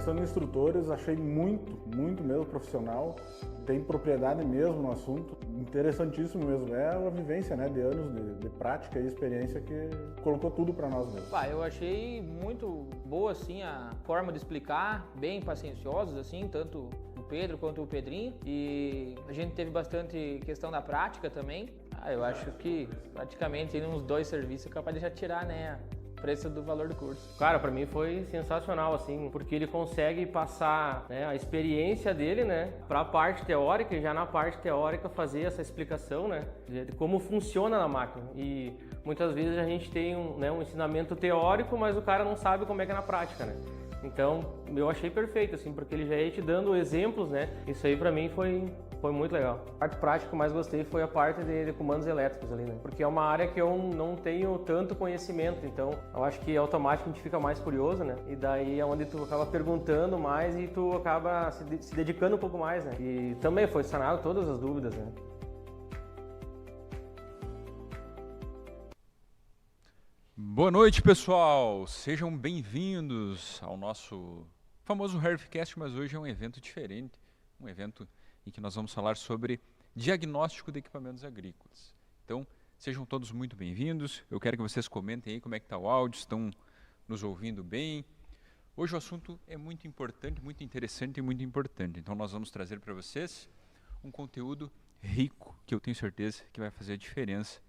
Entrevistando instrutores, achei muito mesmo profissional, tem propriedade mesmo no assunto, interessantíssimo mesmo, é a vivência, né, de anos de prática e experiência que colocou tudo para nós mesmo. Eu achei muito boa assim a forma de explicar, bem pacienciosos assim, tanto o Pedro quanto o Pedrinho, e a gente teve bastante questão da prática também. Eu acho que praticamente uns 2 serviços é capaz de já tirar, né, preço do valor do curso. Cara, para mim foi sensacional, assim, porque ele consegue passar, né, a experiência dele, né, para a parte teórica e já na parte teórica fazer essa explicação, né, de como funciona na máquina. E muitas vezes a gente tem um ensinamento teórico, mas o cara não sabe como é que é na prática, né. Então, eu achei perfeito, assim, porque ele já ia te dando exemplos, né. Isso aí para mim foi muito legal. A parte prática que eu mais gostei foi a parte de comandos elétricos ali, né? Porque é uma área que eu não tenho tanto conhecimento, então eu acho que automático a gente fica mais curioso, né? E daí é onde tu acaba perguntando mais e tu acaba se dedicando um pouco mais, né? E também foi sanado todas as dúvidas, né? Boa noite, pessoal! Sejam bem-vindos ao nosso famoso HealthCast, mas hoje é um evento diferente, um evento em que nós vamos falar sobre diagnóstico de equipamentos agrícolas. Então, sejam todos muito bem-vindos. Eu quero que vocês comentem aí como é que está o áudio, estão nos ouvindo bem. Hoje o assunto é muito importante, muito interessante e muito importante. Então, nós vamos trazer para vocês um conteúdo rico, que eu tenho certeza que vai fazer a diferença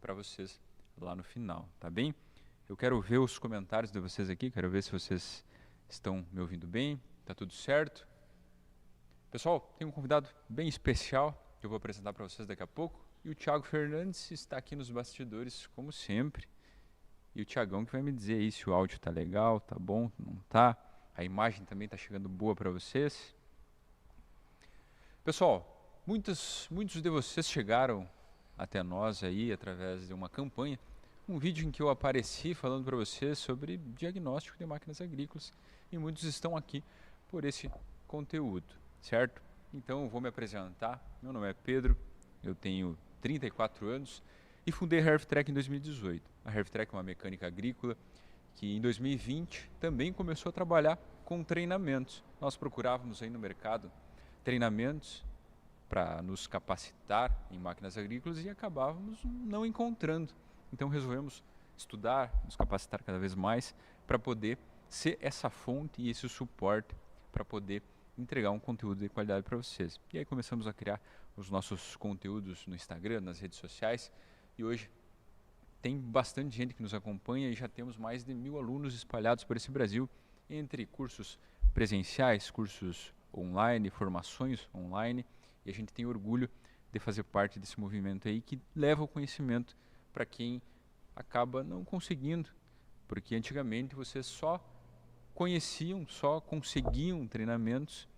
para vocês lá no final, tá bem? Eu quero ver os comentários de vocês aqui, quero ver se vocês estão me ouvindo bem, tá tudo certo? Pessoal, tem um convidado bem especial que eu vou apresentar para vocês daqui a pouco. E o Thiago Fernandes está aqui nos bastidores, como sempre. E o Thiagão que vai me dizer aí se o áudio está legal, tá bom, não tá. A imagem também está chegando boa para vocês. Pessoal, muitos de vocês chegaram até nós aí através de uma campanha. Um vídeo em que eu apareci falando para vocês sobre diagnóstico de máquinas agrícolas. E muitos estão aqui por esse conteúdo. Certo? Então eu vou me apresentar. Meu nome é Pedro, eu tenho 34 anos e fundei a HealthTrack em 2018. A HealthTrack é uma mecânica agrícola que em 2020 também começou a trabalhar com treinamentos. Nós procurávamos aí no mercado treinamentos para nos capacitar em máquinas agrícolas e acabávamos não encontrando. Então resolvemos estudar, nos capacitar cada vez mais para poder ser essa fonte e esse suporte para poder entregar um conteúdo de qualidade para vocês. E aí começamos a criar os nossos conteúdos no Instagram, nas redes sociais, e hoje tem bastante gente que nos acompanha e já temos mais de 1.000 alunos espalhados por esse Brasil, entre cursos presenciais, cursos online, formações online, e a gente tem orgulho de fazer parte desse movimento aí que leva o conhecimento para quem acaba não conseguindo, porque antigamente vocês só conseguiam treinamentos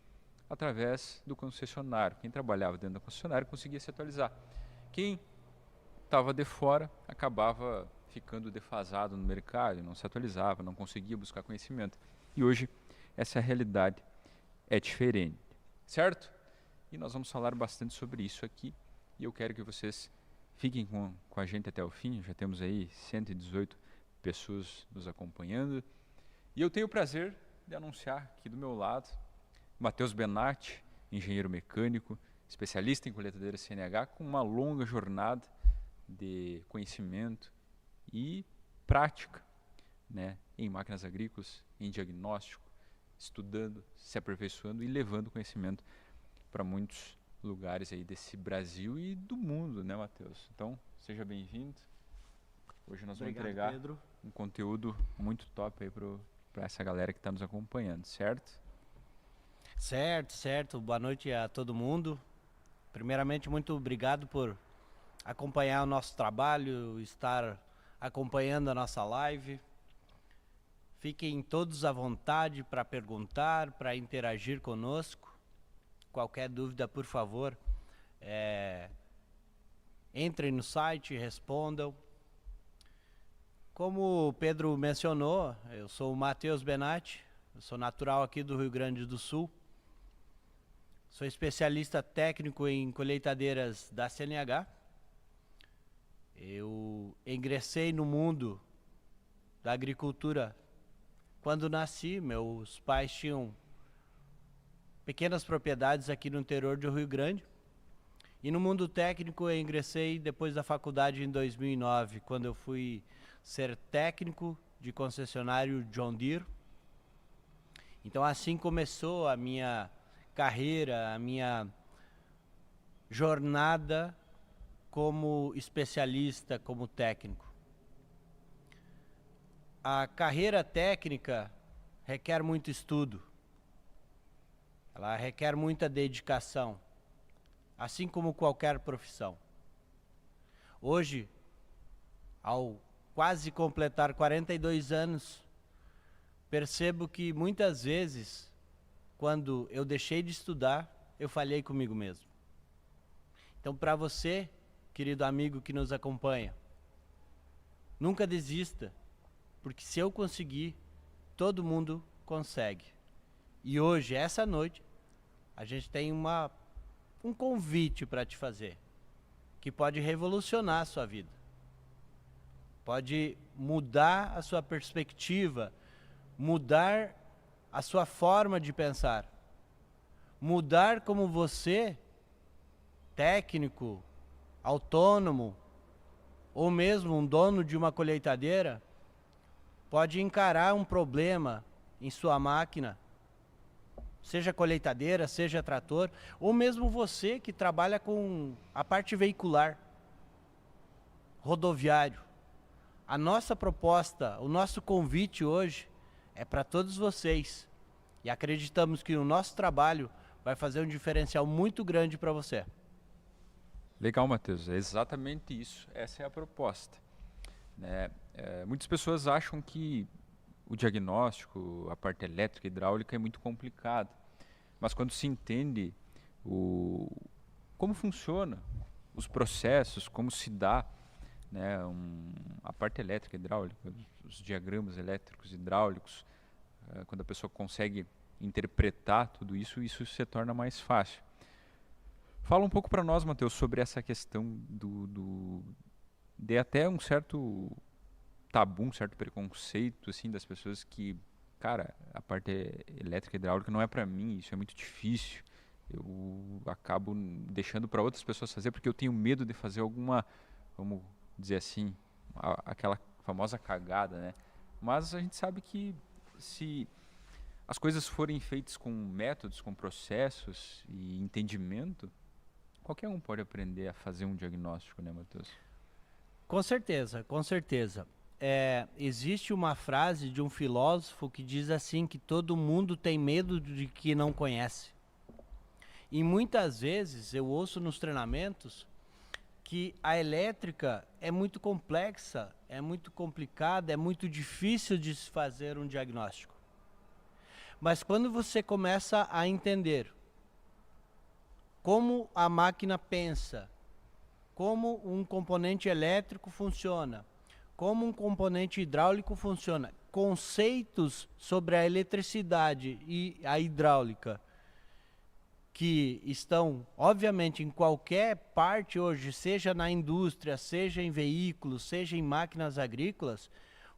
através do concessionário. Quem trabalhava dentro do concessionário conseguia se atualizar. Quem estava de fora acabava ficando defasado no mercado, não se atualizava, não conseguia buscar conhecimento. E hoje essa realidade é diferente, certo? E nós vamos falar bastante sobre isso aqui. E eu quero que vocês fiquem com a gente até o fim. Já temos aí 118 pessoas nos acompanhando. E eu tenho o prazer de anunciar aqui do meu lado Matheus Benatti, engenheiro mecânico, especialista em colheitadeira CNH, com uma longa jornada de conhecimento e prática, né, em máquinas agrícolas, em diagnóstico, estudando, se aperfeiçoando e levando conhecimento para muitos lugares aí desse Brasil e do mundo, né, Matheus? Então, seja bem-vindo. Hoje nós vamos entregar Pedro. Um conteúdo muito top aí para essa galera que está nos acompanhando, certo? Certo. Boa noite a todo mundo. Primeiramente, muito obrigado por acompanhar o nosso trabalho, estar acompanhando a nossa live. Fiquem todos à vontade para perguntar, para interagir conosco. Qualquer dúvida, por favor, entrem no site e respondam. Como o Pedro mencionou, eu sou o Matheus Benatti, eu sou natural aqui do Rio Grande do Sul. Sou especialista técnico em colheitadeiras da CNH. Eu ingressei no mundo da agricultura quando nasci. Meus pais tinham pequenas propriedades aqui no interior do Rio Grande. E no mundo técnico eu ingressei depois da faculdade em 2009, quando eu fui ser técnico de concessionário John Deere. Então assim começou a minha carreira, a minha jornada como especialista, como técnico. A carreira técnica requer muito estudo, ela requer muita dedicação, assim como qualquer profissão. Hoje, ao quase completar 42 anos, percebo que muitas vezes, quando eu deixei de estudar, eu falhei comigo mesmo. Então, para você, querido amigo que nos acompanha, nunca desista, porque se eu conseguir, todo mundo consegue. E hoje, essa noite, a gente tem um convite para te fazer, que pode revolucionar a sua vida. Pode mudar a sua perspectiva, mudar a sua forma de pensar, mudar como você, técnico, autônomo, ou mesmo um dono de uma colheitadeira, pode encarar um problema em sua máquina, seja colheitadeira, seja trator, ou mesmo você que trabalha com a parte veicular, rodoviário. A nossa proposta, o nosso convite hoje é para todos vocês. E acreditamos que o nosso trabalho vai fazer um diferencial muito grande para você. Legal, Matheus. É exatamente isso. Essa é a proposta. Né? Muitas pessoas acham que o diagnóstico, a parte elétrica e hidráulica é muito complicado. Mas quando se entende como funciona os processos, como se dá, né, a parte elétrica e hidráulica, os diagramas elétricos e hidráulicos, quando a pessoa consegue interpretar tudo isso, isso se torna mais fácil. Fala um pouco para nós, Matheus, sobre essa questão de até um certo tabu, um certo preconceito assim, das pessoas que, cara, a parte elétrica e hidráulica não é para mim, isso é muito difícil. Eu acabo deixando para outras pessoas fazer porque eu tenho medo de fazer alguma, vamos dizer assim, aquela famosa cagada, né? Mas a gente sabe que se as coisas forem feitas com métodos, com processos e entendimento, qualquer um pode aprender a fazer um diagnóstico, né, Matheus? Com certeza, com certeza. Existe uma frase de um filósofo que diz assim, que todo mundo tem medo de que não conhece. E muitas vezes eu ouço nos treinamentos que a elétrica é muito complexa, é muito complicada, é muito difícil de se fazer um diagnóstico. Mas quando você começa a entender como a máquina pensa, como um componente elétrico funciona, como um componente hidráulico funciona, conceitos sobre a eletricidade e a hidráulica, que estão, obviamente, em qualquer parte hoje, seja na indústria, seja em veículos, seja em máquinas agrícolas,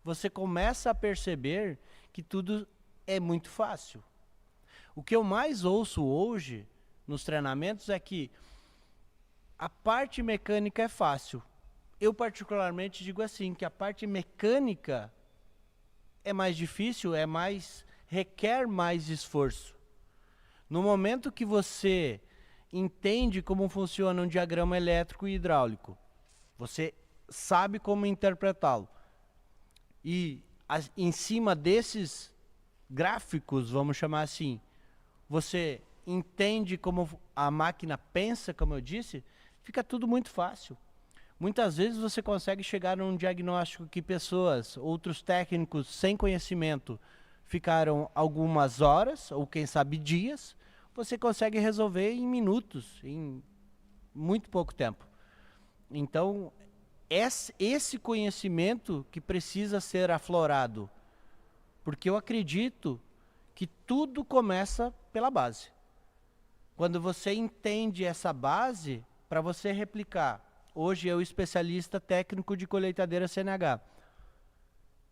você começa a perceber que tudo é muito fácil. O que eu mais ouço hoje nos treinamentos é que a parte mecânica é fácil. Eu particularmente digo assim, que a parte mecânica é mais difícil, requer mais esforço. No momento que você entende como funciona um diagrama elétrico e hidráulico, você sabe como interpretá-lo. E em cima desses gráficos, vamos chamar assim, você entende como a máquina pensa, como eu disse, fica tudo muito fácil. Muitas vezes você consegue chegar num diagnóstico que outros técnicos sem conhecimento, ficaram algumas horas, ou quem sabe dias, você consegue resolver em minutos, em muito pouco tempo. Então, esse conhecimento que precisa ser aflorado, porque eu acredito que tudo começa pela base. Quando você entende essa base, para você replicar, hoje eu especialista técnico de colheitadeira CNH,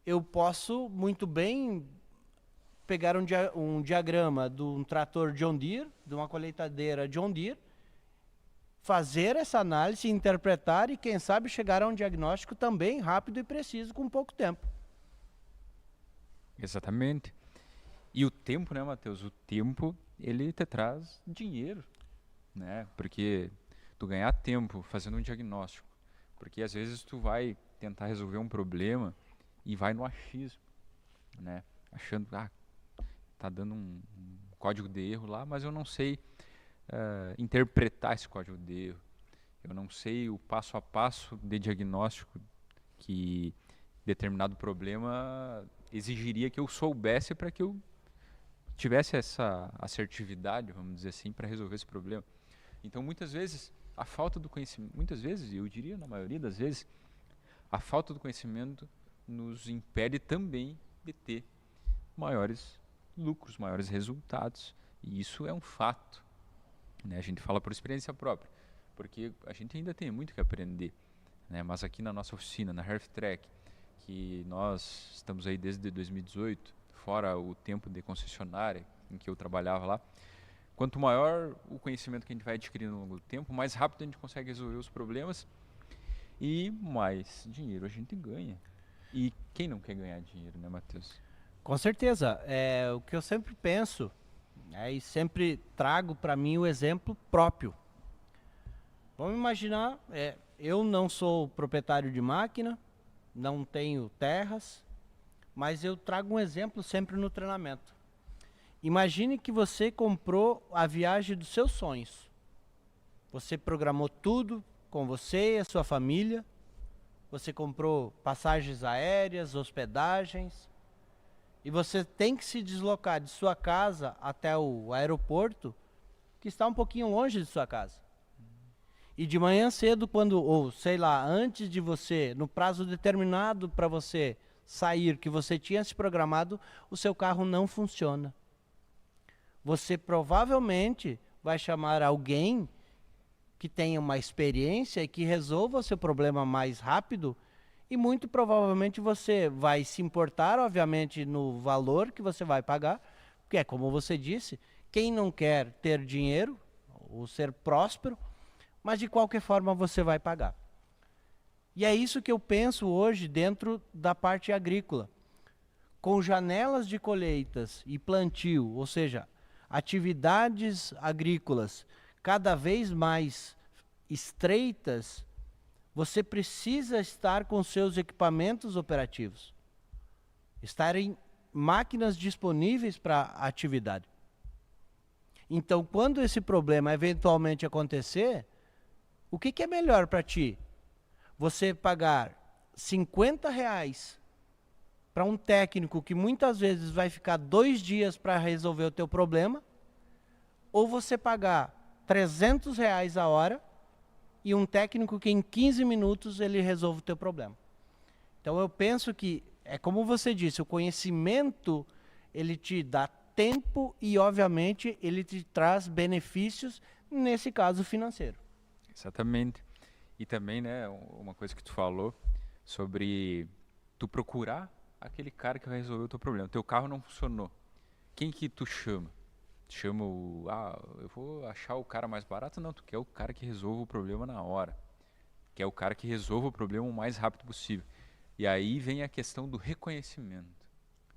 eu posso muito bem pegar um diagrama de um trator John Deere, de uma colheitadeira John Deere, fazer essa análise, interpretar e, quem sabe, chegar a um diagnóstico também rápido e preciso com pouco tempo. Exatamente. E o tempo, né, Matheus? O tempo, ele te traz dinheiro, né? Porque tu ganhar tempo fazendo um diagnóstico, porque às vezes tu vai tentar resolver um problema e vai no achismo, né? Achando, tá dando um código de erro lá, mas eu não sei interpretar esse código de erro. Eu não sei o passo a passo de diagnóstico que determinado problema exigiria que eu soubesse para que eu tivesse essa assertividade, vamos dizer assim, para resolver esse problema. Então, muitas vezes, a falta do conhecimento, muitas vezes, eu diria na maioria das vezes, a falta do conhecimento nos impede também de ter maiores lucros, maiores resultados. E isso é um fato, né? A gente fala por experiência própria, porque a gente ainda tem muito que aprender, né? Mas aqui na nossa oficina, na Herftrack, que nós estamos aí desde 2018, fora o tempo de concessionária em que eu trabalhava lá, quanto maior o conhecimento que a gente vai adquirindo ao longo do tempo, mais rápido a gente consegue resolver os problemas e mais dinheiro a gente ganha. E quem não quer ganhar dinheiro, né, Matheus? Com certeza. O que eu sempre penso, e sempre trago para mim o exemplo próprio. Vamos imaginar, eu não sou proprietário de máquina, não tenho terras, mas eu trago um exemplo sempre no treinamento. Imagine que você comprou a viagem dos seus sonhos. Você programou tudo com você e a sua família. Você comprou passagens aéreas, hospedagens. E você tem que se deslocar de sua casa até o aeroporto, que está um pouquinho longe de sua casa. E de manhã cedo, antes de você, no prazo determinado para você sair, que você tinha se programado, o seu carro não funciona. Você provavelmente vai chamar alguém que tenha uma experiência e que resolva o seu problema mais rápido, e muito provavelmente você vai se importar, obviamente, no valor que você vai pagar, porque é como você disse, quem não quer ter dinheiro ou ser próspero, mas de qualquer forma você vai pagar. E é isso que eu penso hoje dentro da parte agrícola. Com janelas de colheitas e plantio, ou seja, atividades agrícolas cada vez mais estreitas, você precisa estar com seus equipamentos operativos, estar em máquinas disponíveis para a atividade. Então, quando esse problema eventualmente acontecer, o que é melhor para ti? Você pagar R$50 para um técnico que muitas vezes vai ficar 2 dias para resolver o teu problema, ou você pagar R$300 a hora e um técnico que em 15 minutos ele resolve o teu problema. Então eu penso que, é como você disse, o conhecimento ele te dá tempo e obviamente ele te traz benefícios, nesse caso financeiro. Exatamente. E também, né, uma coisa que tu falou sobre tu procurar aquele cara que vai resolver o teu problema. Teu carro não funcionou. Quem que tu chama? Chama eu vou achar o cara mais barato? Não, tu quer o cara que resolva o problema na hora. Quer o cara que resolva o problema o mais rápido possível. E aí vem a questão do reconhecimento.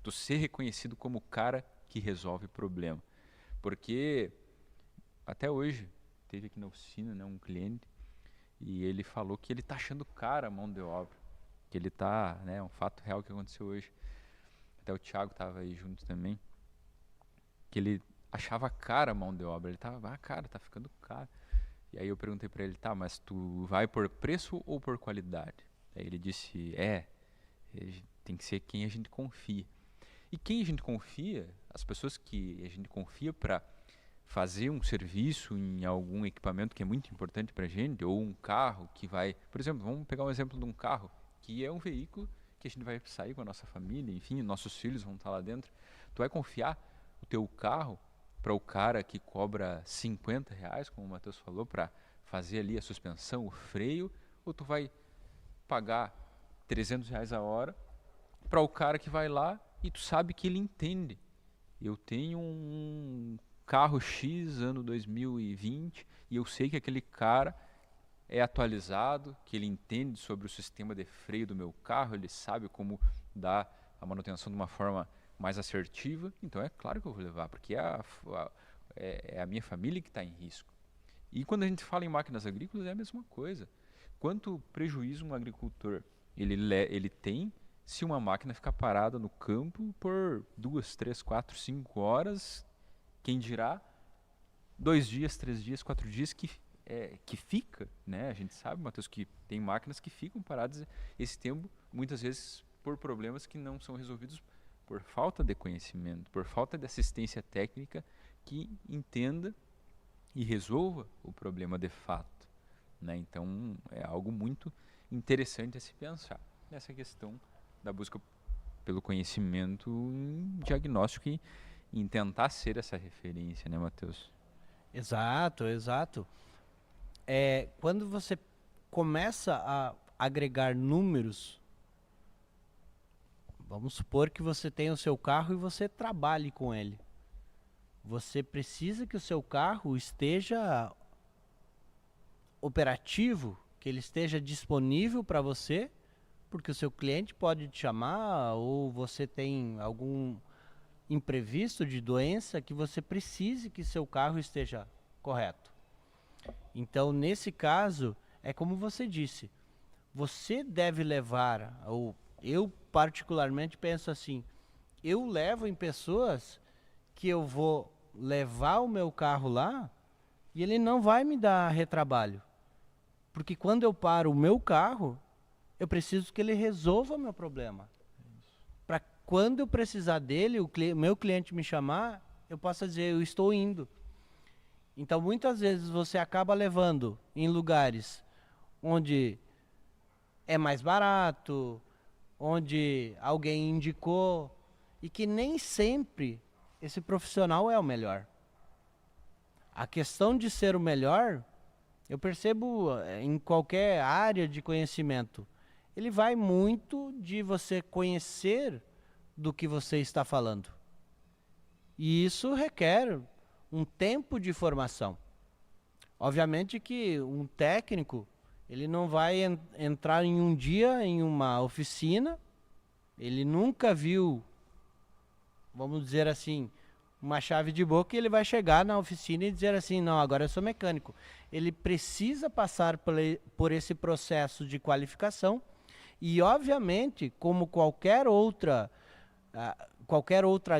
Tu ser reconhecido como o cara que resolve o problema. Porque até hoje teve aqui na oficina, né, um cliente, e ele falou que ele tá achando cara a mão de obra. Que ele tá, né, um fato real que aconteceu hoje. Até o Thiago tava aí junto também. Que ele achava cara a mão de obra. Ele tava, cara, tá ficando caro. E aí eu perguntei para ele, tá, mas tu vai por preço ou por qualidade? Aí ele disse, tem que ser quem a gente confia. E quem a gente confia, as pessoas que a gente confia para fazer um serviço em algum equipamento que é muito importante para a gente, ou um carro que vai... Por exemplo, vamos pegar um exemplo de um carro, que é um veículo que a gente vai sair com a nossa família, enfim, nossos filhos vão estar lá dentro. Tu vai confiar o teu carro para o cara que cobra R$50, como o Matheus falou, para fazer ali a suspensão, o freio, ou tu vai pagar R$300 a hora para o cara que vai lá e tu sabe que ele entende Eu tenho um carro X ano 2020 e eu sei que aquele cara é atualizado, que ele entende sobre o sistema de freio do meu carro, ele sabe como dar a manutenção de uma forma mais assertiva, então é claro que eu vou levar, porque é a minha família que está em risco. E quando a gente fala em máquinas agrícolas é a mesma coisa. Quanto prejuízo um agricultor ele tem se uma máquina ficar parada no campo por 2, 3, 4, 5 horas, quem dirá 2 dias, 3 dias, 4 dias que fica, né? A gente sabe, Matheus, que tem máquinas que ficam paradas esse tempo, muitas vezes por problemas que não são resolvidos por falta de conhecimento, por falta de assistência técnica que entenda e resolva o problema de fato, né? Então é algo muito interessante a se pensar nessa questão da busca pelo conhecimento em diagnóstico e em tentar ser essa referência, né, Matheus? Exato, exato. Quando você começa a agregar números, vamos supor que você tem o seu carro e você trabalhe com ele. Você precisa que o seu carro esteja operativo, que ele esteja disponível para você, porque o seu cliente pode te chamar ou você tem algum imprevisto de doença que você precise que seu carro esteja correto. Então, nesse caso, é como você disse, você deve levar, ou eu particularmente penso assim, eu levo em pessoas que eu vou levar o meu carro lá e ele não vai me dar retrabalho. Porque quando eu paro o meu carro, eu preciso que ele resolva o meu problema. Para quando eu precisar dele, o meu cliente me chamar, eu possa dizer, eu estou indo. Então, muitas vezes você acaba levando em lugares onde é mais barato, onde alguém indicou, e que nem sempre esse profissional é o melhor. A questão de ser o melhor, eu percebo em qualquer área de conhecimento, ele vai muito de você conhecer do que você está falando. E isso requer um tempo de formação. Obviamente que um técnico, ele não vai entrar em um dia em uma oficina, ele nunca viu, vamos dizer assim, uma chave de boca e ele vai chegar na oficina e dizer assim, não, agora eu sou mecânico. Ele precisa passar por esse processo de qualificação e, obviamente, como qualquer outra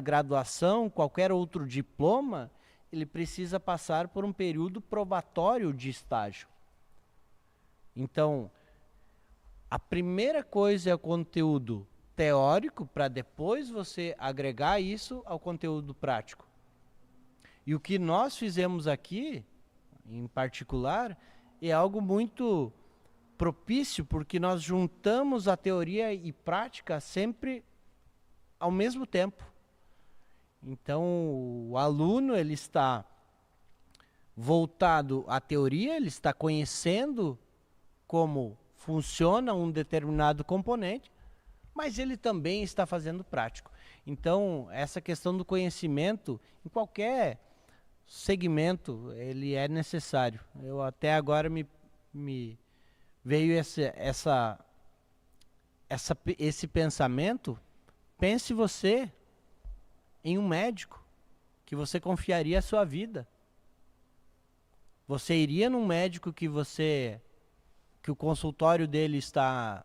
graduação, qualquer outro diploma, ele precisa passar por um período probatório de estágio. Então, a primeira coisa é o conteúdo teórico, para depois você agregar isso ao conteúdo prático. E o que nós fizemos aqui, em particular, é algo muito propício, porque nós juntamos a teoria e prática sempre ao mesmo tempo. Então, o aluno ele está voltado à teoria, ele está conhecendo como funciona um determinado componente, mas ele também está fazendo prático. Então, essa questão do conhecimento, em qualquer segmento, ele é necessário. Eu até agora me veio esse pensamento. Pense você em um médico que você confiaria a sua vida. Você iria num médico que o consultório dele está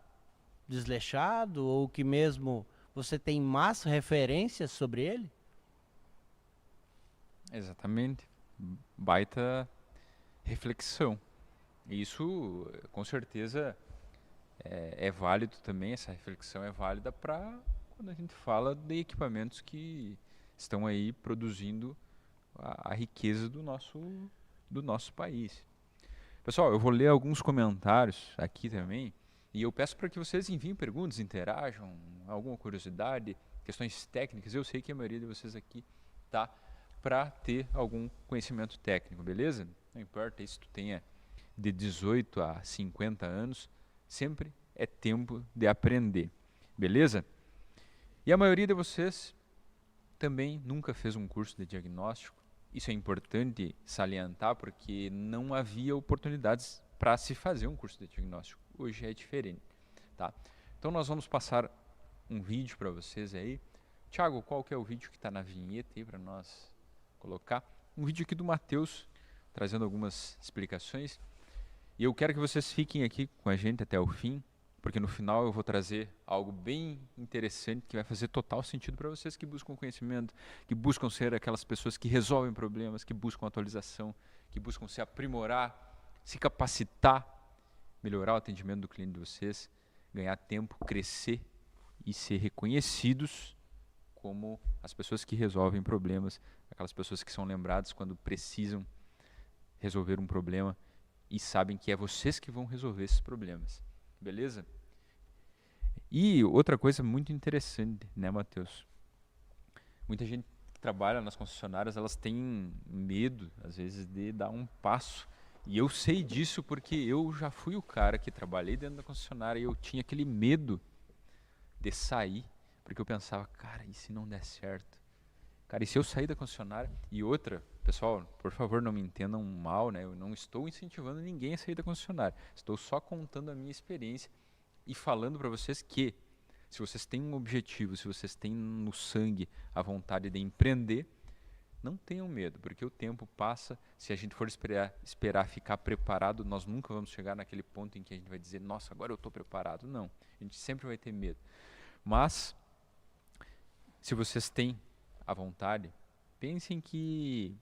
desleixado ou que mesmo você tem más referências sobre ele? Exatamente. Baita reflexão. Isso, com certeza, é válido também, essa reflexão é válida para quando a gente fala de equipamentos que estão aí produzindo a riqueza do nosso país. Pessoal, eu vou ler alguns comentários aqui também e eu peço para que vocês enviem perguntas, interajam, alguma curiosidade, questões técnicas. Eu sei que a maioria de vocês aqui tá para ter algum conhecimento técnico, beleza? Não importa se tu tenha de 18 a 50 anos, sempre é tempo de aprender, beleza? E a maioria de vocês também nunca fez um curso de diagnóstico. Isso é importante salientar porque não havia oportunidades para se fazer um curso de diagnóstico. Hoje é diferente, tá? Então nós vamos passar um vídeo para vocês aí. Thiago, qual que é o vídeo que está na vinheta aí para nós colocar? Um vídeo aqui do Matheus, trazendo algumas explicações. E eu quero que vocês fiquem aqui com a gente até o fim, porque no final eu vou trazer algo bem interessante que vai fazer total sentido para vocês que buscam conhecimento, que buscam ser aquelas pessoas que resolvem problemas, que buscam atualização, que buscam se aprimorar, se capacitar, melhorar o atendimento do cliente de vocês, ganhar tempo, crescer e ser reconhecidos como as pessoas que resolvem problemas, aquelas pessoas que são lembradas quando precisam resolver um problema e sabem que é vocês que vão resolver esses problemas. Beleza? E outra coisa muito interessante, né, Matheus? Muita gente que trabalha nas concessionárias, elas têm medo, às vezes, de dar um passo. E eu sei disso porque eu já fui o cara que trabalhei dentro da concessionária e eu tinha aquele medo de sair, porque eu pensava, cara, e se não der certo? Cara, e se eu sair da concessionária? E outra, pessoal, por favor, não me entendam mal, né? Eu não estou incentivando ninguém a sair da concessionária. Estou só contando a minha experiência e falando para vocês que, se vocês têm um objetivo, se vocês têm no sangue a vontade de empreender, não tenham medo, porque o tempo passa. Se a gente for esperar ficar preparado, nós nunca vamos chegar naquele ponto em que a gente vai dizer, nossa, agora eu estou preparado. Não, a gente sempre vai ter medo. Mas, se vocês têm a vontade, pensem que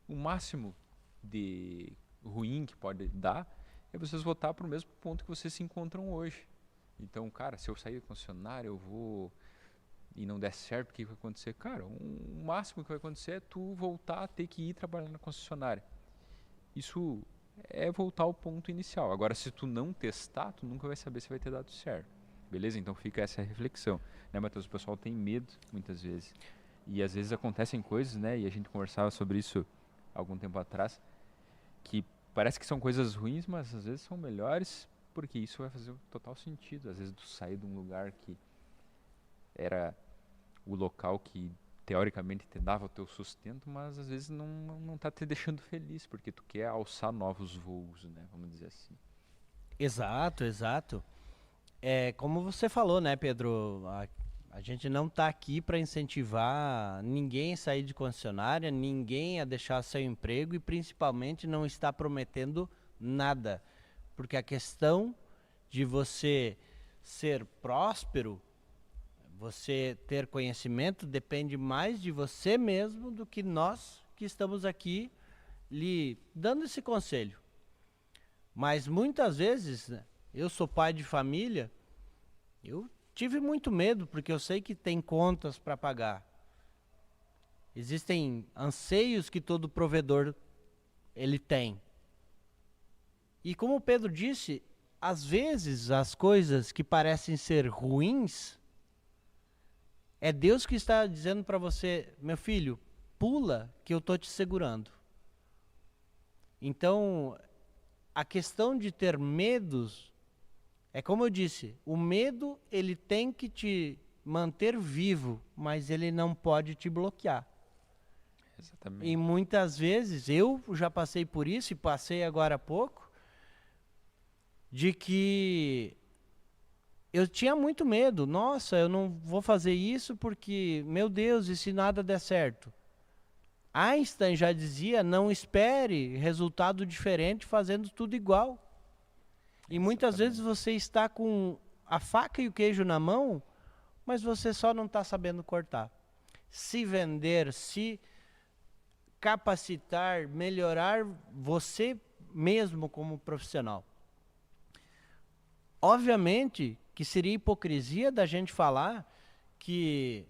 o máximo de ruim que pode dar é vocês voltar para o mesmo ponto que vocês se encontram hoje. Então, cara, se eu sair da concessionária, eu vou e não der certo, o que vai acontecer? Cara, o máximo que vai acontecer é tu voltar a ter que ir trabalhar na concessionária. Isso é voltar ao ponto inicial. Agora, se tu não testar, tu nunca vai saber se vai ter dado certo. Beleza? Então fica essa reflexão. Né, Matheus? O pessoal tem medo, muitas vezes. E às vezes acontecem coisas, né? E a gente conversava sobre isso algum tempo atrás, que parece que são coisas ruins, mas às vezes são melhores, porque isso vai fazer total sentido. Às vezes tu sair de um lugar que era o local que teoricamente te dava o teu sustento, mas às vezes não tá te deixando feliz, porque tu quer alçar novos voos, né? Vamos dizer assim. Exato, exato. É, como você falou, né, Pedro? A gente não está aqui para incentivar ninguém a sair de concessionária, ninguém a deixar seu emprego e principalmente não está prometendo nada. Porque a questão de você ser próspero, você ter conhecimento, depende mais de você mesmo do que nós que estamos aqui lhe dando esse conselho. Mas muitas vezes, né, eu sou pai de família, eu tive muito medo, porque eu sei que tem contas para pagar. Existem anseios que todo provedor ele tem. E como o Pedro disse, às vezes as coisas que parecem ser ruins, é Deus que está dizendo para você, meu filho, pula que eu estou te segurando. Então, a questão de ter medos, é como eu disse, o medo ele tem que te manter vivo, mas ele não pode te bloquear. Exatamente. E muitas vezes, eu já passei por isso e passei agora há pouco, de que eu tinha muito medo. Nossa, eu não vou fazer isso porque, meu Deus, e se nada der certo? Einstein já dizia, não espere resultado diferente fazendo tudo igual. E muitas vezes você está com a faca e o queijo na mão, mas você só não está sabendo cortar. Se vender, se capacitar, melhorar você mesmo como profissional. Obviamente que seria hipocrisia da gente falar que,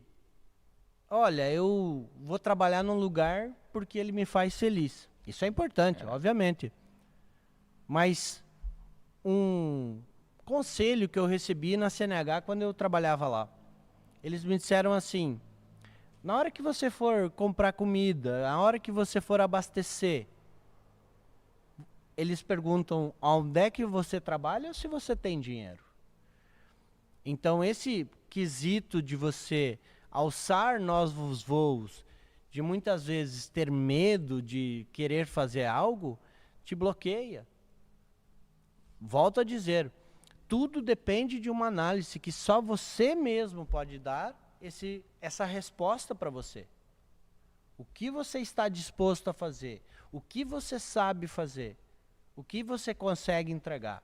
olha, eu vou trabalhar num lugar porque ele me faz feliz. Isso é importante, obviamente. Mas um conselho que eu recebi na CNH quando eu trabalhava lá. Eles me disseram assim, na hora que você for comprar comida, na hora que você for abastecer, eles perguntam onde é que você trabalha ou se você tem dinheiro. Então esse quesito de você alçar novos voos, de muitas vezes ter medo de querer fazer algo, te bloqueia. Volto a dizer, tudo depende de uma análise que só você mesmo pode dar essa resposta para você. O que você está disposto a fazer? O que você sabe fazer? O que você consegue entregar?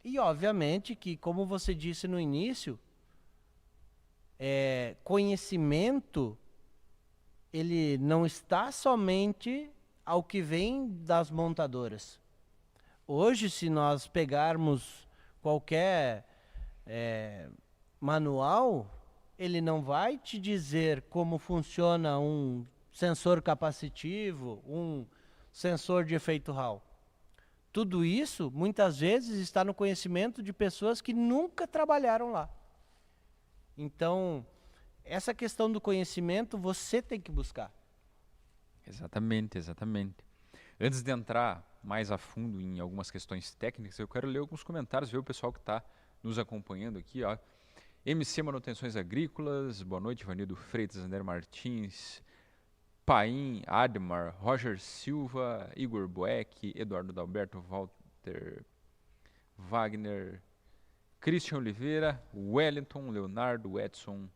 E obviamente que, como você disse no início, conhecimento, ele não está somente ao que vem das montadoras. Hoje, se nós pegarmos qualquer manual, ele não vai te dizer como funciona um sensor capacitivo, um sensor de efeito Hall. Tudo isso, muitas vezes, está no conhecimento de pessoas que nunca trabalharam lá. Então, essa questão do conhecimento, você tem que buscar. Exatamente, exatamente. Antes de entrar mais a fundo em algumas questões técnicas, eu quero ler alguns comentários, ver o pessoal que está nos acompanhando aqui. Ó. MC Manutenções Agrícolas, boa noite, Vanildo Freitas, André Martins, Paim, Admar, Roger Silva, Igor Boeck, Eduardo Dalberto, Walter Wagner, Christian Oliveira, Wellington, Leonardo, Edson,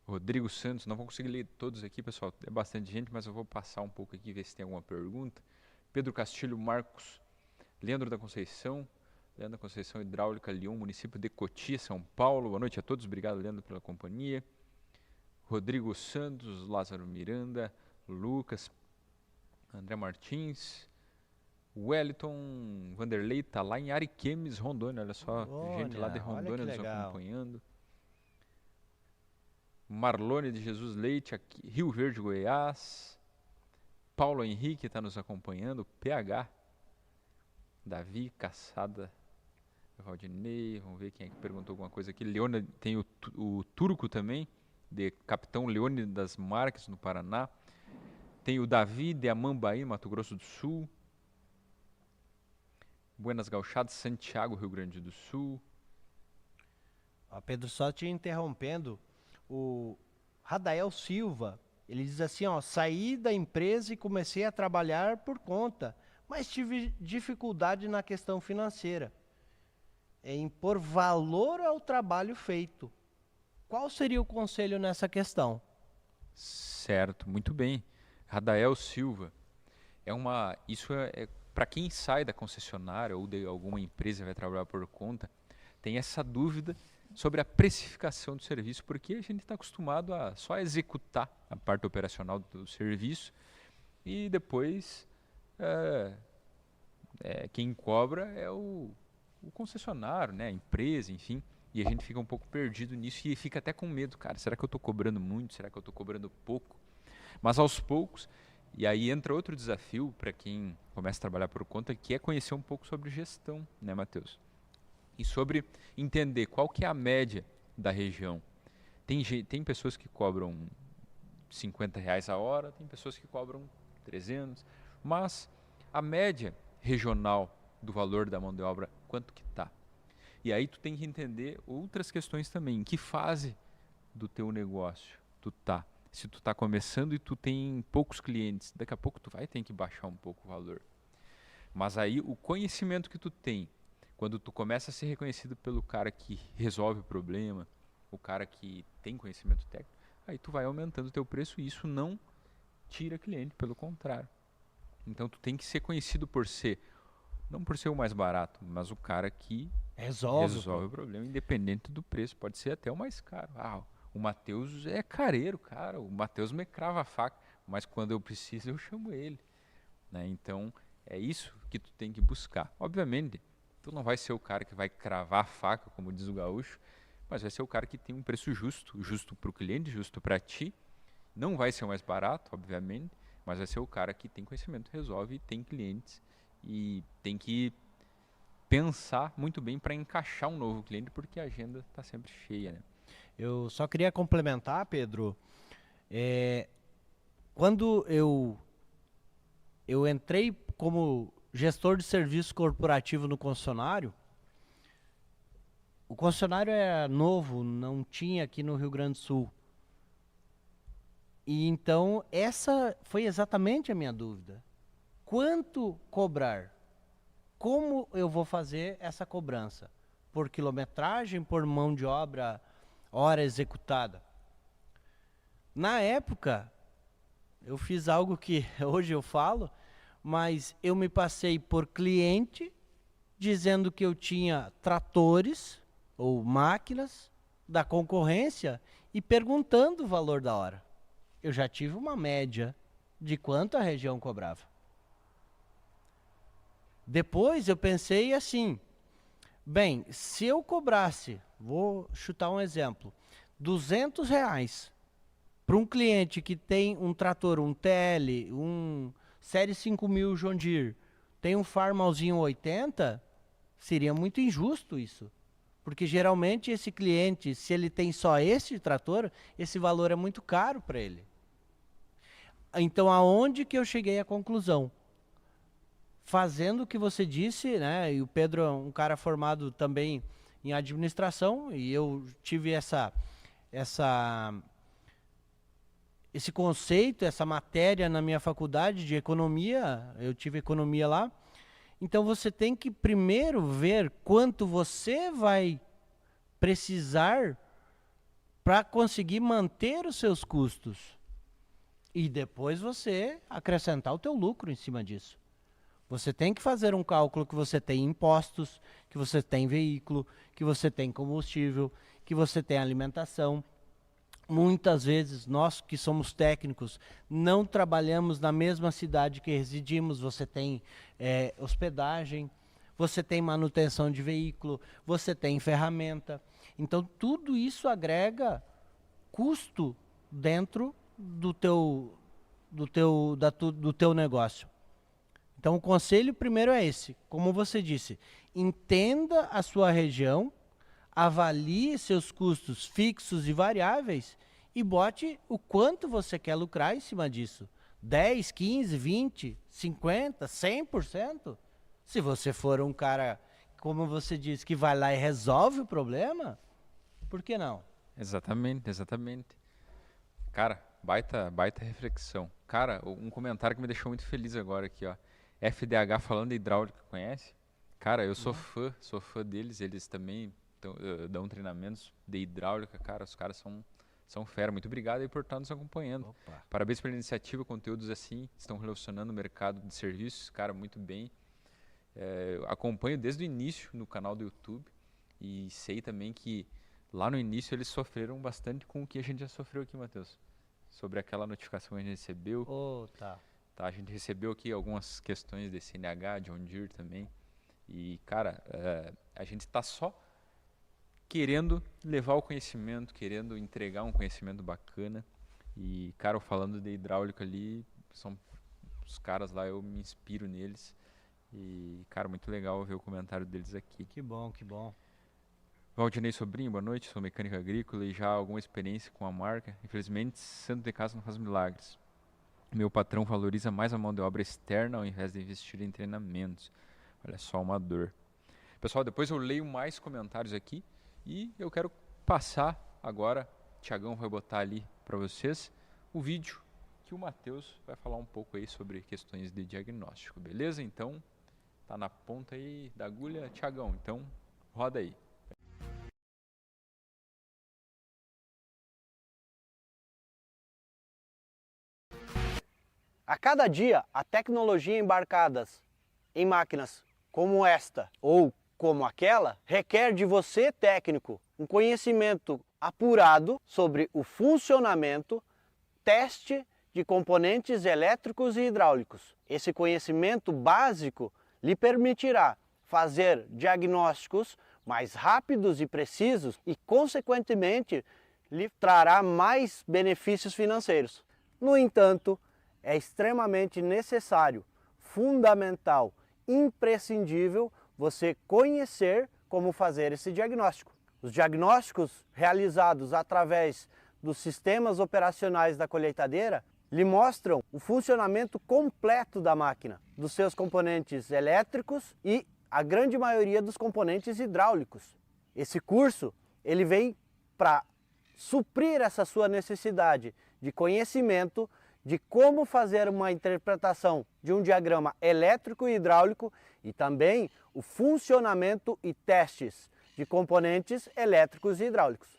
Rodrigo Santos. Não vou conseguir ler todos aqui, pessoal, é bastante gente, mas eu vou passar um pouco aqui, ver se tem alguma pergunta. Pedro Castilho, Marcos, Leandro da Conceição, Hidráulica, Lyon, município de Cotia, São Paulo. Boa noite a todos, obrigado, Leandro, pela companhia. Rodrigo Santos, Lázaro Miranda, Lucas, André Martins, Wellington, Vanderlei, tá lá em Ariquemes, Rondônia, olha só, gente lá de Rondônia nos acompanhando. Marlone de Jesus Leite, aqui, Rio Verde, Goiás. Paulo Henrique está nos acompanhando, PH, Davi, Caçada, Valdinei, vamos ver quem é que perguntou alguma coisa aqui. Leone, tem o Turco também, de Capitão Leone das Marques, no Paraná. Tem o Davi, de Amambaí, Mato Grosso do Sul. Buenas Gauchadas, Santiago, Rio Grande do Sul. Pedro, só te interrompendo, o Radael Silva, ele diz assim, saí da empresa e comecei a trabalhar por conta, mas tive dificuldade na questão financeira, em pôr valor ao trabalho feito. Qual seria o conselho nessa questão? Certo, muito bem. Radael Silva, isso é para quem sai da concessionária ou de alguma empresa e vai trabalhar por conta, tem essa dúvida sobre a precificação do serviço, porque a gente está acostumado a só executar a parte operacional do serviço e depois quem cobra é o concessionário, né, a empresa, enfim, e a gente fica um pouco perdido nisso e fica até com medo, cara, será que eu estou cobrando muito, será que eu estou cobrando pouco? Mas aos poucos, e aí entra outro desafio para quem começa a trabalhar por conta, que é conhecer um pouco sobre gestão, né, Matheus? E sobre entender qual que é a média da região. Tem pessoas que cobram R$50 a hora, tem pessoas que cobram 300, mas a média regional do valor da mão de obra, quanto que está? E aí tu tem que entender outras questões também. Em que fase do teu negócio tu tá? Se tu tá começando e tu tem poucos clientes, daqui a pouco tu vai ter que baixar um pouco o valor. Mas aí o conhecimento que tu tem, quando tu começa a ser reconhecido pelo cara que resolve o problema, o cara que tem conhecimento técnico, aí tu vai aumentando o teu preço e isso não tira cliente, pelo contrário. Então tu tem que ser conhecido por ser, não por ser o mais barato, mas o cara que resolve o problema, independente do preço. Pode ser até o mais caro. O Matheus é careiro, cara. O Matheus me crava a faca, mas quando eu preciso eu chamo ele, né? Então é isso que tu tem que buscar. Obviamente, tu não vai ser o cara que vai cravar a faca, como diz o gaúcho, mas vai ser o cara que tem um preço justo, justo para o cliente, justo para ti. Não vai ser o mais barato, obviamente, mas vai ser o cara que tem conhecimento, resolve, tem clientes e tem que pensar muito bem para encaixar um novo cliente, porque a agenda está sempre cheia, né? Eu só queria complementar, Pedro, quando eu entrei como gestor de serviço corporativo no concessionário, o concessionário era novo, não tinha aqui no Rio Grande do Sul. E então essa foi exatamente a minha dúvida. Quanto cobrar? Como eu vou fazer essa cobrança? Por quilometragem, por mão de obra, hora executada? Na época, eu fiz algo que hoje eu falo, mas eu me passei por cliente dizendo que eu tinha tratores ou máquinas da concorrência e perguntando o valor da hora. Eu já tive uma média de quanto a região cobrava. Depois eu pensei assim, bem, se eu cobrasse, vou chutar um exemplo, R$200 para um cliente que tem um trator, um TL, um Série 5000 John Deere, tem um Farmalzinho 80, seria muito injusto isso. Porque geralmente esse cliente, se ele tem só esse trator, esse valor é muito caro para ele. Então, aonde que eu cheguei à conclusão? Fazendo o que você disse, né? E o Pedro é um cara formado também em administração, e eu tive esse conceito, essa matéria na minha faculdade de economia, eu tive economia lá. Então você tem que primeiro ver quanto você vai precisar para conseguir manter os seus custos. E depois você acrescentar o teu lucro em cima disso. Você tem que fazer um cálculo que você tem impostos, que você tem veículo, que você tem combustível, que você tem alimentação. Muitas vezes, nós que somos técnicos, não trabalhamos na mesma cidade que residimos. Você tem hospedagem, você tem manutenção de veículo, você tem ferramenta. Então, tudo isso agrega custo dentro do teu negócio. Então, o conselho primeiro é esse. Como você disse, entenda a sua região, avalie seus custos fixos e variáveis e bote o quanto você quer lucrar em cima disso. 10, 15, 20, 50, 100%? Se você for um cara, como você disse, que vai lá e resolve o problema, por que não? Exatamente, exatamente. Cara, baita reflexão. Cara, um comentário que me deixou muito feliz agora aqui, ó. FDH falando de hidráulica, conhece? Cara, eu sou fã deles, eles também dão treinamentos de hidráulica, cara, os caras são fera. Muito obrigado aí por estar nos acompanhando. Opa. Parabéns pela iniciativa, conteúdos assim, estão relacionando o mercado de serviços, cara, muito bem. Acompanho desde o início no canal do YouTube e sei também que lá no início eles sofreram bastante com o que a gente já sofreu aqui, Matheus. Sobre aquela notificação que a gente recebeu. Tá. A gente recebeu aqui algumas questões de CNH, John Deere também. E, cara, a gente está só querendo levar o conhecimento, querendo entregar um conhecimento bacana. E, cara, falando de hidráulica ali, são os caras lá, eu me inspiro neles. E, cara, muito legal ver o comentário deles aqui. Que bom, que bom. Valdinei Sobrinho, boa noite, sou mecânico agrícola e já há alguma experiência com a marca. Infelizmente, santo de casa não faz milagres. Meu patrão valoriza mais a mão de obra externa ao invés de investir em treinamentos. Olha só, uma dor. Pessoal, depois eu leio mais comentários aqui e eu quero passar agora, o Thiagão vai botar ali para vocês, o vídeo que o Matheus vai falar um pouco aí sobre questões de diagnóstico, beleza? Então, tá na ponta aí da agulha, Thiagão, então roda aí. A cada dia, a tecnologia embarcadas em máquinas como esta ou como aquela requer de você, técnico, um conhecimento apurado sobre o funcionamento, teste de componentes elétricos e hidráulicos. Esse conhecimento básico lhe permitirá fazer diagnósticos mais rápidos e precisos e, consequentemente, lhe trará mais benefícios financeiros. No entanto, é extremamente necessário, fundamental, imprescindível você conhecer como fazer esse diagnóstico. Os diagnósticos realizados através dos sistemas operacionais da colheitadeira lhe mostram o funcionamento completo da máquina, dos seus componentes elétricos e a grande maioria dos componentes hidráulicos. Esse curso ele vem para suprir essa sua necessidade de conhecimento de como fazer uma interpretação de um diagrama elétrico e hidráulico e também o funcionamento e testes de componentes elétricos e hidráulicos.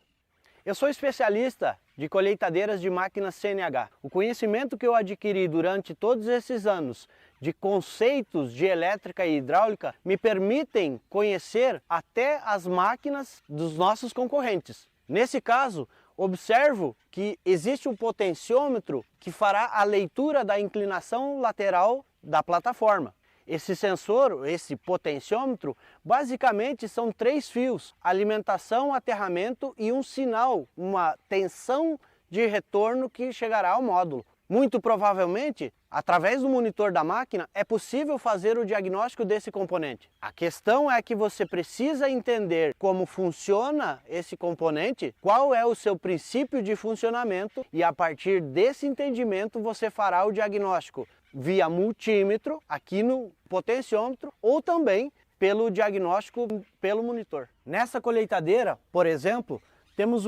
Eu sou especialista de colheitadeiras de máquinas CNH. O conhecimento que eu adquiri durante todos esses anos de conceitos de elétrica e hidráulica me permitem conhecer até as máquinas dos nossos concorrentes. Nesse caso, observo que existe um potenciômetro que fará a leitura da inclinação lateral da plataforma. Esse sensor, esse potenciômetro, basicamente são 3 fios: alimentação, aterramento e um sinal, uma tensão de retorno que chegará ao módulo. Muito provavelmente, através do monitor da máquina, é possível fazer o diagnóstico desse componente. A questão é que você precisa entender como funciona esse componente, qual é o seu princípio de funcionamento e a partir desse entendimento você fará o diagnóstico via multímetro, aqui no potenciômetro, ou também pelo diagnóstico pelo monitor. Nessa colheitadeira, por exemplo, temos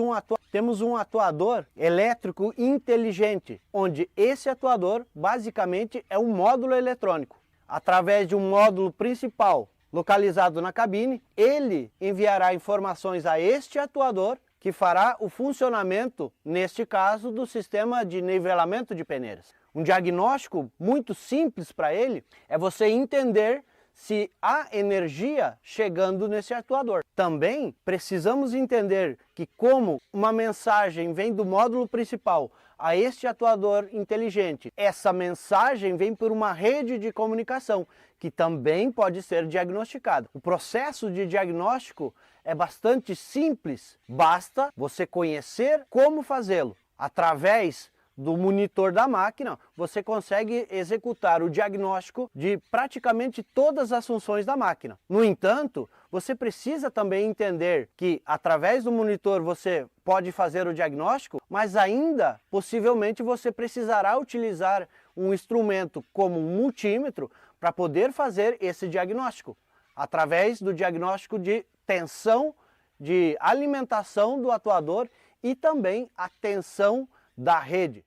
um atuador elétrico inteligente, onde esse atuador basicamente é um módulo eletrônico. Através de um módulo principal localizado na cabine, ele enviará informações a este atuador que fará o funcionamento, neste caso, do sistema de nivelamento de peneiras. Um diagnóstico muito simples para ele é você entender se há energia chegando nesse atuador. Também precisamos entender que como uma mensagem vem do módulo principal a este atuador inteligente, essa mensagem vem por uma rede de comunicação que também pode ser diagnosticada. O processo de diagnóstico é bastante simples, basta você conhecer como fazê-lo. Através do monitor da máquina, você consegue executar o diagnóstico de praticamente todas as funções da máquina. No entanto, você precisa também entender que através do monitor você pode fazer o diagnóstico, mas ainda possivelmente você precisará utilizar um instrumento como um multímetro para poder fazer esse diagnóstico, através do diagnóstico de tensão, de alimentação do atuador e também a tensão da rede.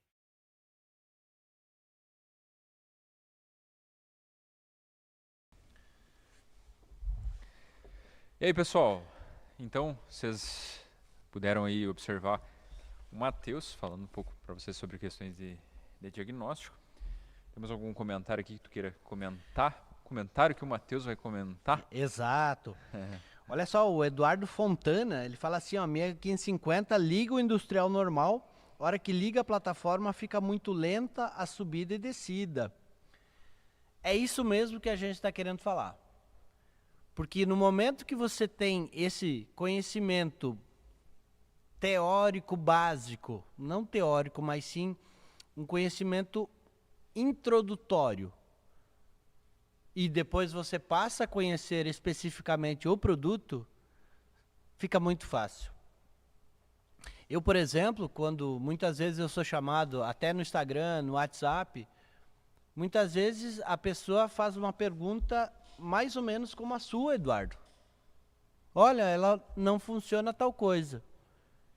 E aí, pessoal, então vocês puderam aí observar o Matheus falando um pouco para vocês sobre questões de diagnóstico. Temos algum comentário aqui que tu queira comentar? Comentário que o Matheus vai comentar? Exato. Olha só, o Eduardo Fontana, ele fala assim, ó, minha 1550 liga o industrial normal, hora que liga a plataforma fica muito lenta a subida e descida. É isso mesmo que a gente está querendo falar. Porque no momento que você tem esse conhecimento teórico básico, não teórico, mas sim um conhecimento introdutório, e depois você passa a conhecer especificamente o produto, fica muito fácil. Eu, por exemplo, quando muitas vezes eu sou chamado, até no Instagram, no WhatsApp, muitas vezes a pessoa faz uma pergunta mais ou menos como a sua, Eduardo. Olha, ela não funciona tal coisa.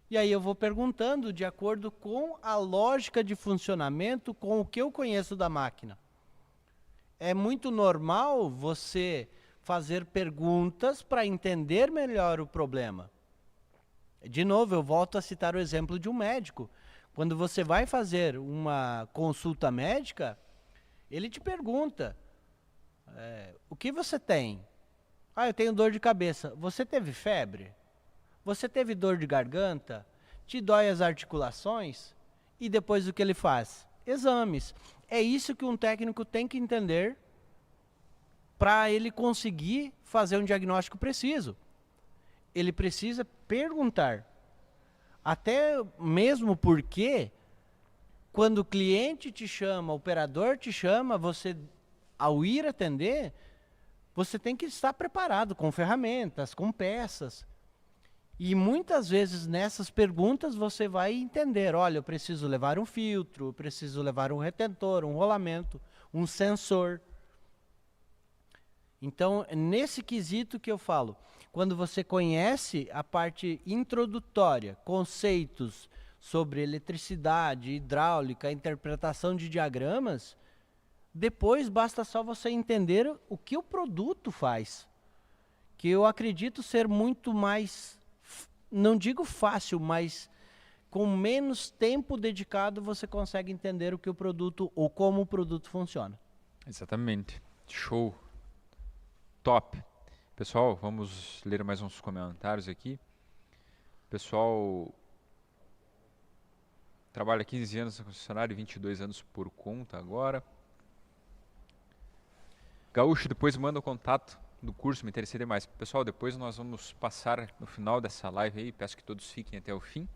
E aí eu vou perguntando de acordo com a lógica de funcionamento, com o que eu conheço da máquina. É muito normal você fazer perguntas para entender melhor o problema. De novo, eu volto a citar o exemplo de um médico. Quando você vai fazer uma consulta médica, ele te pergunta, o que você tem? Eu tenho dor de cabeça. Você teve febre? Você teve dor de garganta? Te dói as articulações? E depois o que ele faz? Exames. É isso que um técnico tem que entender para ele conseguir fazer um diagnóstico preciso. Ele precisa perguntar. Até mesmo porque, quando o cliente te chama, o operador te chama, você, ao ir atender, você tem que estar preparado com ferramentas, com peças. E muitas vezes nessas perguntas você vai entender, olha, eu preciso levar um filtro, eu preciso levar um retentor, um rolamento, um sensor. Então, nesse quesito que eu falo, quando você conhece a parte introdutória, conceitos sobre eletricidade, hidráulica, interpretação de diagramas, depois basta só você entender o que o produto faz. Que eu acredito ser muito mais, não digo fácil, mas com menos tempo dedicado você consegue entender o que o produto ou como o produto funciona. Exatamente. Show. Top. Pessoal, vamos ler mais uns comentários aqui. Pessoal, trabalha 15 anos na concessionária e 22 anos por conta agora. Gaúcho, depois manda o contato do curso, me interessei demais. Pessoal, depois nós vamos passar no final dessa live aí, peço que todos fiquem até o fim,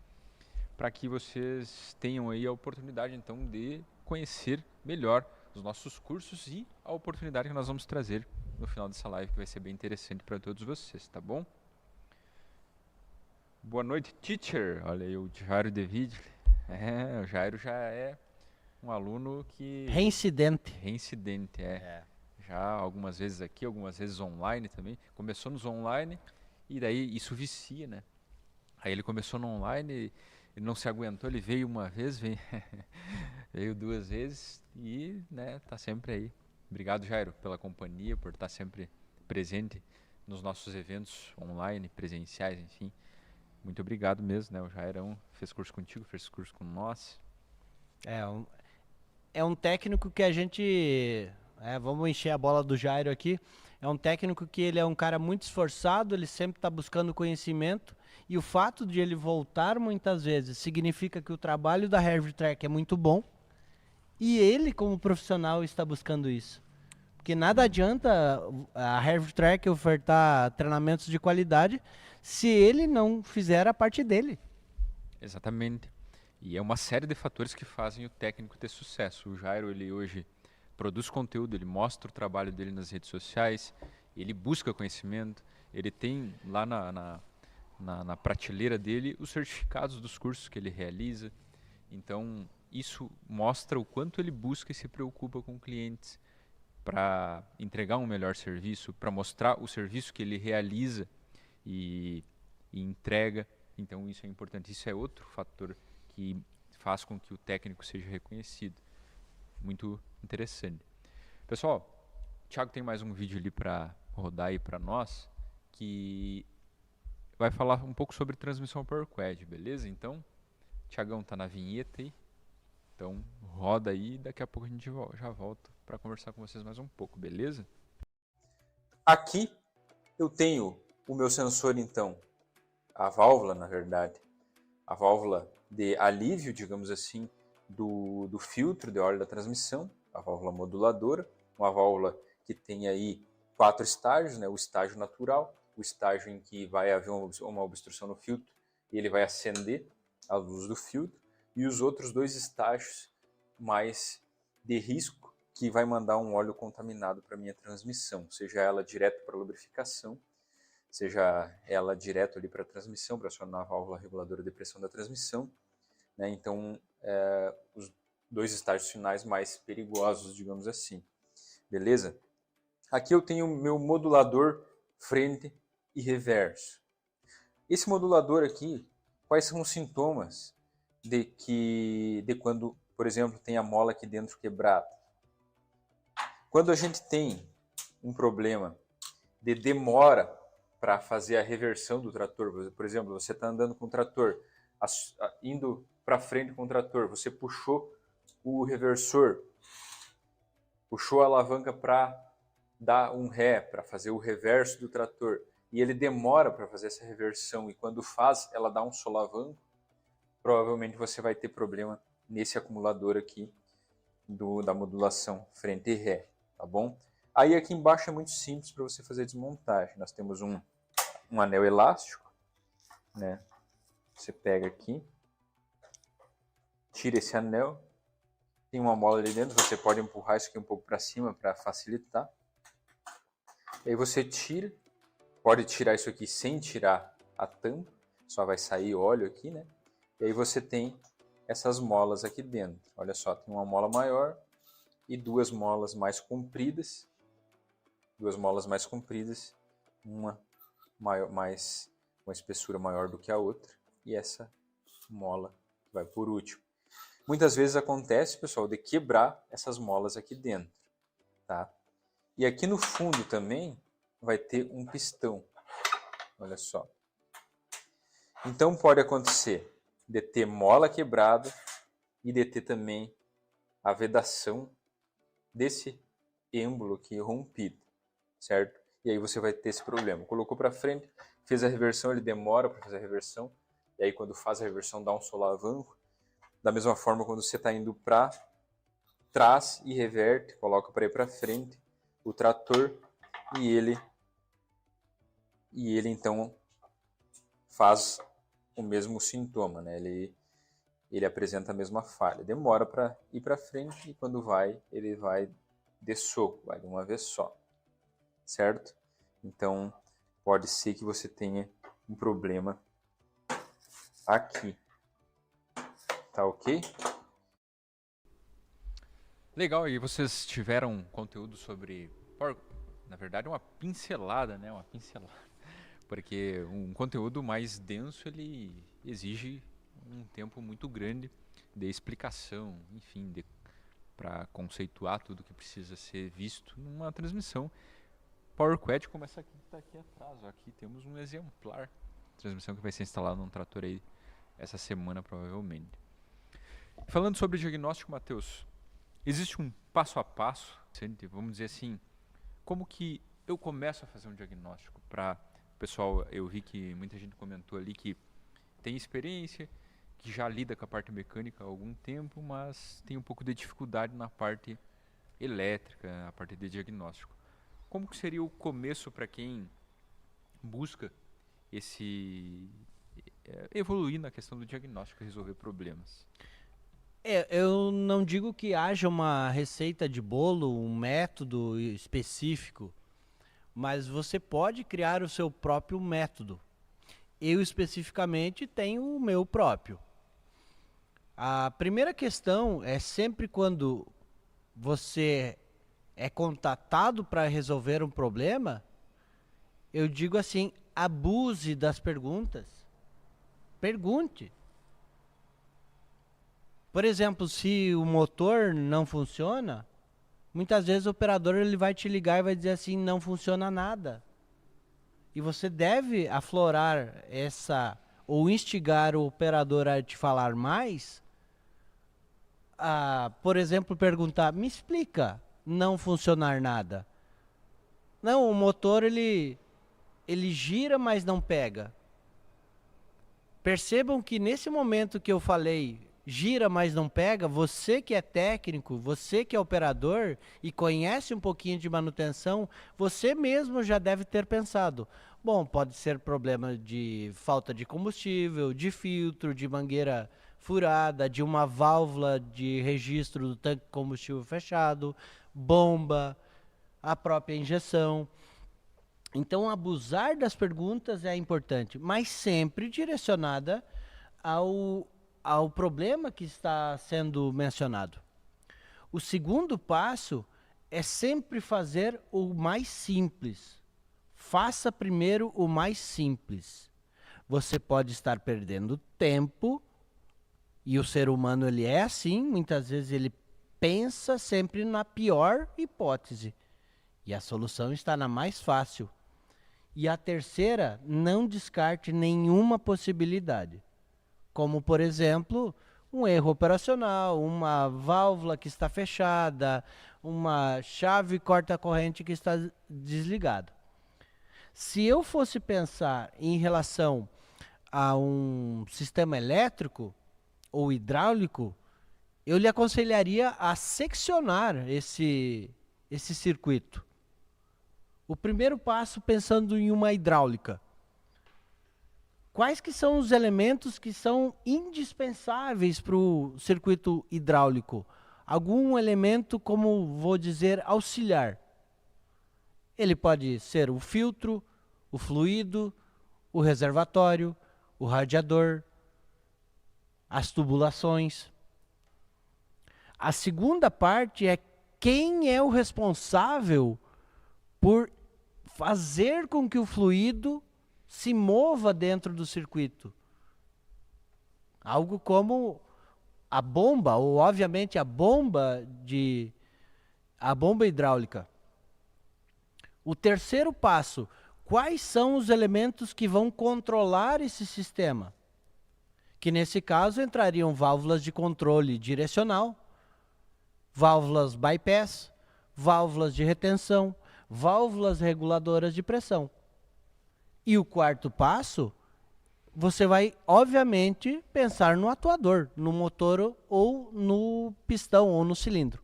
para que vocês tenham aí a oportunidade então de conhecer melhor os nossos cursos e a oportunidade que nós vamos trazer no final dessa live, que vai ser bem interessante para todos vocês, tá bom? Boa noite, teacher. Olha aí o Jairo David. O Jairo já é um aluno que... Reincidente. Reincidente, já algumas vezes aqui, algumas vezes online também. Começou nos online e daí isso vicia, né? Aí ele começou no online, ele não se aguentou, ele veio uma vez, veio duas vezes e, né, tá sempre aí. Obrigado, Jairo, pela companhia, por estar sempre presente nos nossos eventos online, presenciais, enfim. Muito obrigado mesmo, né? O Jairão fez curso contigo, fez curso com nós. É um técnico que a gente... vamos encher a bola do Jairo aqui. É um técnico que ele é um cara muito esforçado, ele sempre está buscando conhecimento. E o fato de ele voltar muitas vezes significa que o trabalho da Heavy Track é muito bom. E ele, como profissional, está buscando isso. Porque nada adianta a Heavy Track ofertar treinamentos de qualidade se ele não fizer a parte dele. Exatamente. E é uma série de fatores que fazem o técnico ter sucesso. O Jairo, ele hoje produz conteúdo, ele mostra o trabalho dele nas redes sociais, ele busca conhecimento, ele tem lá na prateleira dele os certificados dos cursos que ele realiza. Então, isso mostra o quanto ele busca e se preocupa com clientes para entregar um melhor serviço, para mostrar o serviço que ele realiza e entrega. Então, isso é importante. Isso é outro fator que faz com que o técnico seja reconhecido. Muito interessante. Pessoal, o Thiago tem mais um vídeo ali para rodar aí para nós, que vai falar um pouco sobre transmissão Power Quad, beleza? Então, o Thiagão tá na vinheta aí. Então, roda aí e daqui a pouco a gente já volta para conversar com vocês mais um pouco, beleza? Aqui eu tenho o meu sensor, então, a válvula, na verdade, a válvula de alívio, digamos assim, do filtro de óleo da transmissão, a válvula moduladora, uma válvula que tem aí 4 estágios, né? O estágio natural, o estágio em que vai haver uma obstrução no filtro e ele vai acender a luz do filtro, e os outros 2 estágios mais de risco, que vai mandar um óleo contaminado para a minha transmissão, seja ela direto para lubrificação, seja ela direto ali para a transmissão, para acionar a válvula reguladora de pressão da transmissão, né? Então, os 2 estágios finais mais perigosos, digamos assim. Beleza? Aqui eu tenho o meu modulador frente e reverso. Esse modulador aqui, quais são os sintomas de quando, por exemplo, tem a mola aqui dentro quebrada? Quando a gente tem um problema de demora para fazer a reversão do trator, por exemplo, você está andando com o trator, indo para frente com o trator, você puxou o reversor, puxou a alavanca para dar um ré, para fazer o reverso do trator, e ele demora para fazer essa reversão, e quando faz, ela dá um solavanco, provavelmente você vai ter problema nesse acumulador aqui da modulação frente e ré, tá bom? Aí aqui embaixo é muito simples para você fazer a desmontagem. Nós temos um anel elástico, né? Você pega aqui, tira esse anel, tem uma mola ali dentro, você pode empurrar isso aqui um pouco para cima para facilitar. Aí você tira, pode tirar isso aqui sem tirar a tampa, só vai sair óleo aqui, né? E aí você tem essas molas aqui dentro. Olha só, tem uma mola maior e 2 molas mais compridas. 2 molas mais compridas, uma maior, uma espessura maior do que a outra, e essa mola vai por último. Muitas vezes acontece, pessoal, de quebrar essas molas aqui dentro, tá? E aqui no fundo também vai ter um pistão, olha só. Então pode acontecer de ter mola quebrada e de ter também a vedação desse êmbolo aqui rompido, certo? E aí você vai ter esse problema. Colocou para frente, fez a reversão, ele demora para fazer a reversão, e aí quando faz a reversão dá um solavanco. Da mesma forma, quando você está indo para trás e reverte, coloca para ir para frente o trator e ele então faz o mesmo sintoma, né? Ele apresenta a mesma falha. Demora para ir para frente e quando vai, ele vai de soco, vai de uma vez só, certo? Então, pode ser que você tenha um problema aqui. Tá ok? Legal, e vocês tiveram conteúdo sobre, na verdade, uma pincelada, né? Uma pincelada. Porque um conteúdo mais denso, ele exige um tempo muito grande de explicação, enfim, para conceituar tudo que precisa ser visto numa transmissão. PowerQuest começa aqui, está aqui atrás. Ó, aqui temos um exemplar. Transmissão que vai ser instalada num trator aí essa semana, provavelmente. Falando sobre diagnóstico, Matheus, existe um passo a passo, vamos dizer assim, como que eu começo a fazer um diagnóstico para o pessoal? Eu vi que muita gente comentou ali que tem experiência, que já lida com a parte mecânica há algum tempo, mas tem um pouco de dificuldade na parte elétrica, a parte de diagnóstico. Como que seria o começo para quem busca evoluir na questão do diagnóstico e resolver problemas? Eu não digo que haja uma receita de bolo, um método específico, mas você pode criar o seu próprio método. Eu especificamente tenho o meu próprio. A primeira questão é sempre quando você é contatado para resolver um problema, eu digo assim, abuse das perguntas. Pergunte. Por exemplo, se o motor não funciona, muitas vezes o operador ele vai te ligar e vai dizer assim, não funciona nada. E você deve aflorar ou instigar o operador a te falar mais, por exemplo, perguntar, me explica não funcionar nada. Não, o motor ele gira, mas não pega. Percebam que nesse momento que eu falei, gira, mas não pega, você que é técnico, você que é operador e conhece um pouquinho de manutenção, você mesmo já deve ter pensado, bom, pode ser problema de falta de combustível, de filtro, de mangueira furada, de uma válvula de registro do tanque de combustível fechado, bomba, a própria injeção. Então, abusar das perguntas é importante, mas sempre direcionada ao problema que está sendo mencionado. O segundo passo é sempre fazer o mais simples. Faça primeiro o mais simples. Você pode estar perdendo tempo, e o ser humano ele é assim, muitas vezes ele pensa sempre na pior hipótese, e a solução está na mais fácil. E a terceira, não descarte nenhuma possibilidade. Como, por exemplo, um erro operacional, uma válvula que está fechada, uma chave corta-corrente que está desligada. Se eu fosse pensar em relação a um sistema elétrico ou hidráulico, eu lhe aconselharia a seccionar esse circuito. O primeiro passo, pensando em uma hidráulica. Quais que são os elementos que são indispensáveis para o circuito hidráulico? Algum elemento, como vou dizer, auxiliar. Ele pode ser o filtro, o fluido, o reservatório, o radiador, as tubulações. A segunda parte é quem é o responsável por fazer com que o fluido se mova dentro do circuito. Algo como a bomba, ou obviamente a bomba hidráulica. O terceiro passo, quais são os elementos que vão controlar esse sistema? Que nesse caso entrariam válvulas de controle direcional, válvulas bypass, válvulas de retenção, válvulas reguladoras de pressão. E o quarto passo, você vai, obviamente, pensar no atuador, no motor ou no pistão ou no cilindro.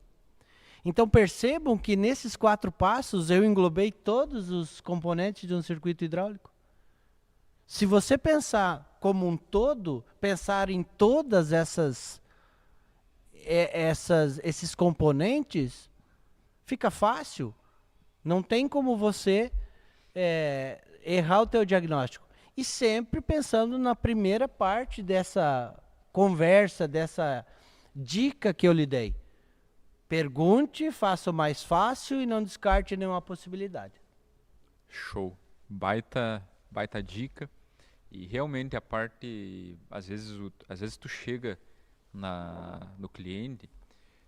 Então percebam que nesses 4 passos eu englobei todos os componentes de um circuito hidráulico. Se você pensar como um todo, pensar em todas esses componentes, fica fácil. Não tem como você errar o teu diagnóstico. E sempre pensando na primeira parte dessa conversa, dessa dica que eu lhe dei. Pergunte, faça o mais fácil e não descarte nenhuma possibilidade. Show. Baita dica. E realmente a parte, às vezes tu chega no cliente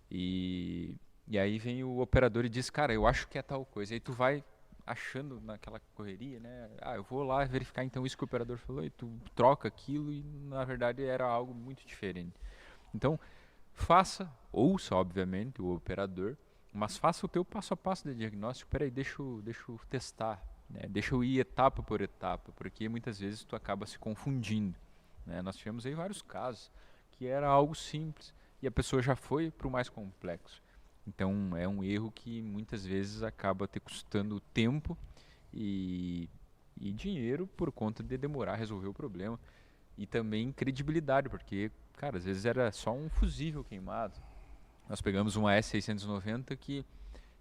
e aí vem o operador e diz, cara, eu acho que é tal coisa. E aí tu vai achando naquela correria, né? Eu vou lá verificar então isso que o operador falou, e tu troca aquilo e na verdade era algo muito diferente. Então, ouça obviamente o operador, mas faça o teu passo a passo de diagnóstico. Peraí, deixa eu testar, né? Deixa eu ir etapa por etapa, porque muitas vezes tu acaba se confundindo, né? Nós tivemos aí vários casos que era algo simples e a pessoa já foi para o mais complexo. Então é um erro que muitas vezes acaba te custando tempo e dinheiro por conta de demorar a resolver o problema. E também credibilidade, porque, cara, às vezes era só um fusível queimado. Nós pegamos uma S690 que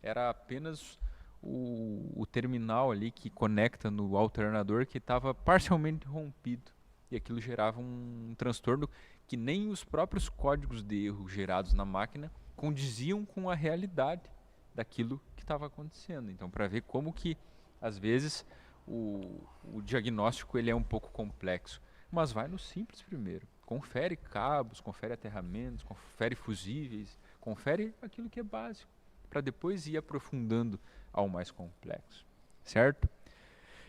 era apenas o terminal ali que conecta no alternador que estava parcialmente rompido. E aquilo gerava um transtorno que nem os próprios códigos de erro gerados na máquina condiziam com a realidade daquilo que estava acontecendo. Então, para ver como que, às vezes, o diagnóstico ele é um pouco complexo. Mas vai no simples primeiro. Confere cabos, confere aterramentos, confere fusíveis, confere aquilo que é básico, para depois ir aprofundando ao mais complexo. Certo?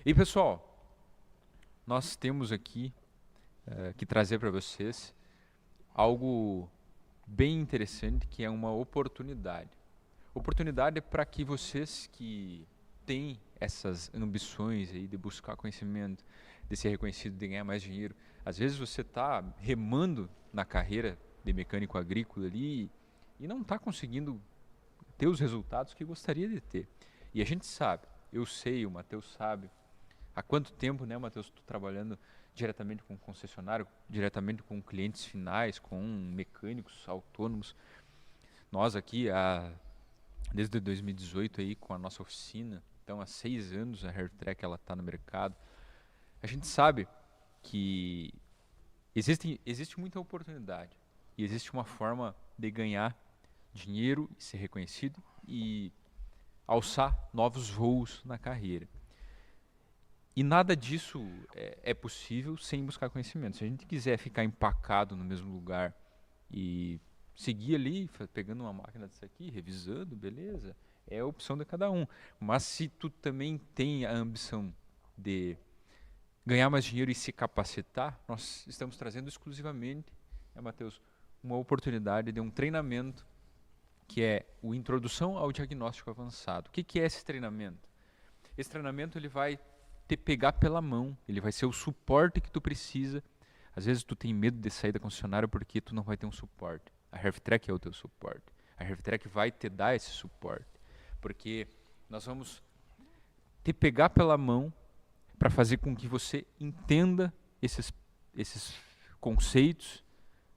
E, pessoal, nós temos aqui que trazer para vocês algo bem interessante, que é uma oportunidade. Oportunidade para que vocês que têm essas ambições aí de buscar conhecimento, de ser reconhecido, de ganhar mais dinheiro, às vezes você está remando na carreira de mecânico agrícola ali e não está conseguindo ter os resultados que gostaria de ter. E a gente sabe, eu sei, o Matheus sabe, há quanto tempo, né, Matheus, tu trabalhando diretamente com concessionário, diretamente com clientes finais, com mecânicos autônomos. Nós aqui, desde 2018 aí, com a nossa oficina, então há 6 anos a Hairtrack está no mercado. A gente sabe que existe muita oportunidade e existe uma forma de ganhar dinheiro, ser reconhecido e alçar novos voos na carreira. E nada disso é possível sem buscar conhecimento. Se a gente quiser ficar empacado no mesmo lugar e seguir ali, pegando uma máquina dessa aqui, revisando, beleza, é a opção de cada um. Mas se tu também tem a ambição de ganhar mais dinheiro e se capacitar, nós estamos trazendo exclusivamente, Matheus, uma oportunidade de um treinamento que é o Introdução ao Diagnóstico Avançado. O que é esse treinamento? Esse treinamento ele vai te pegar pela mão, ele vai ser o suporte que tu precisa. Às vezes tu tem medo de sair da concessionária porque tu não vai ter um suporte. A Hairtrack é o teu suporte. A Hairtrack vai te dar esse suporte, porque nós vamos te pegar pela mão para fazer com que você entenda esses conceitos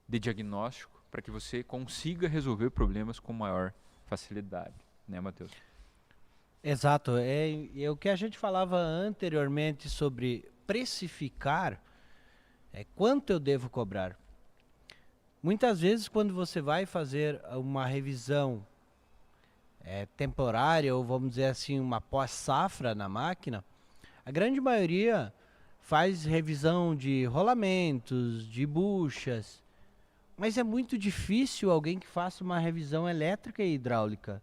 de diagnóstico, para que você consiga resolver problemas com maior facilidade, né, Matheus? Exato, é o que a gente falava anteriormente sobre precificar, quanto eu devo cobrar. Muitas vezes quando você vai fazer uma revisão temporária, ou vamos dizer assim, uma pós-safra na máquina, a grande maioria faz revisão de rolamentos, de buchas, mas é muito difícil alguém que faça uma revisão elétrica e hidráulica,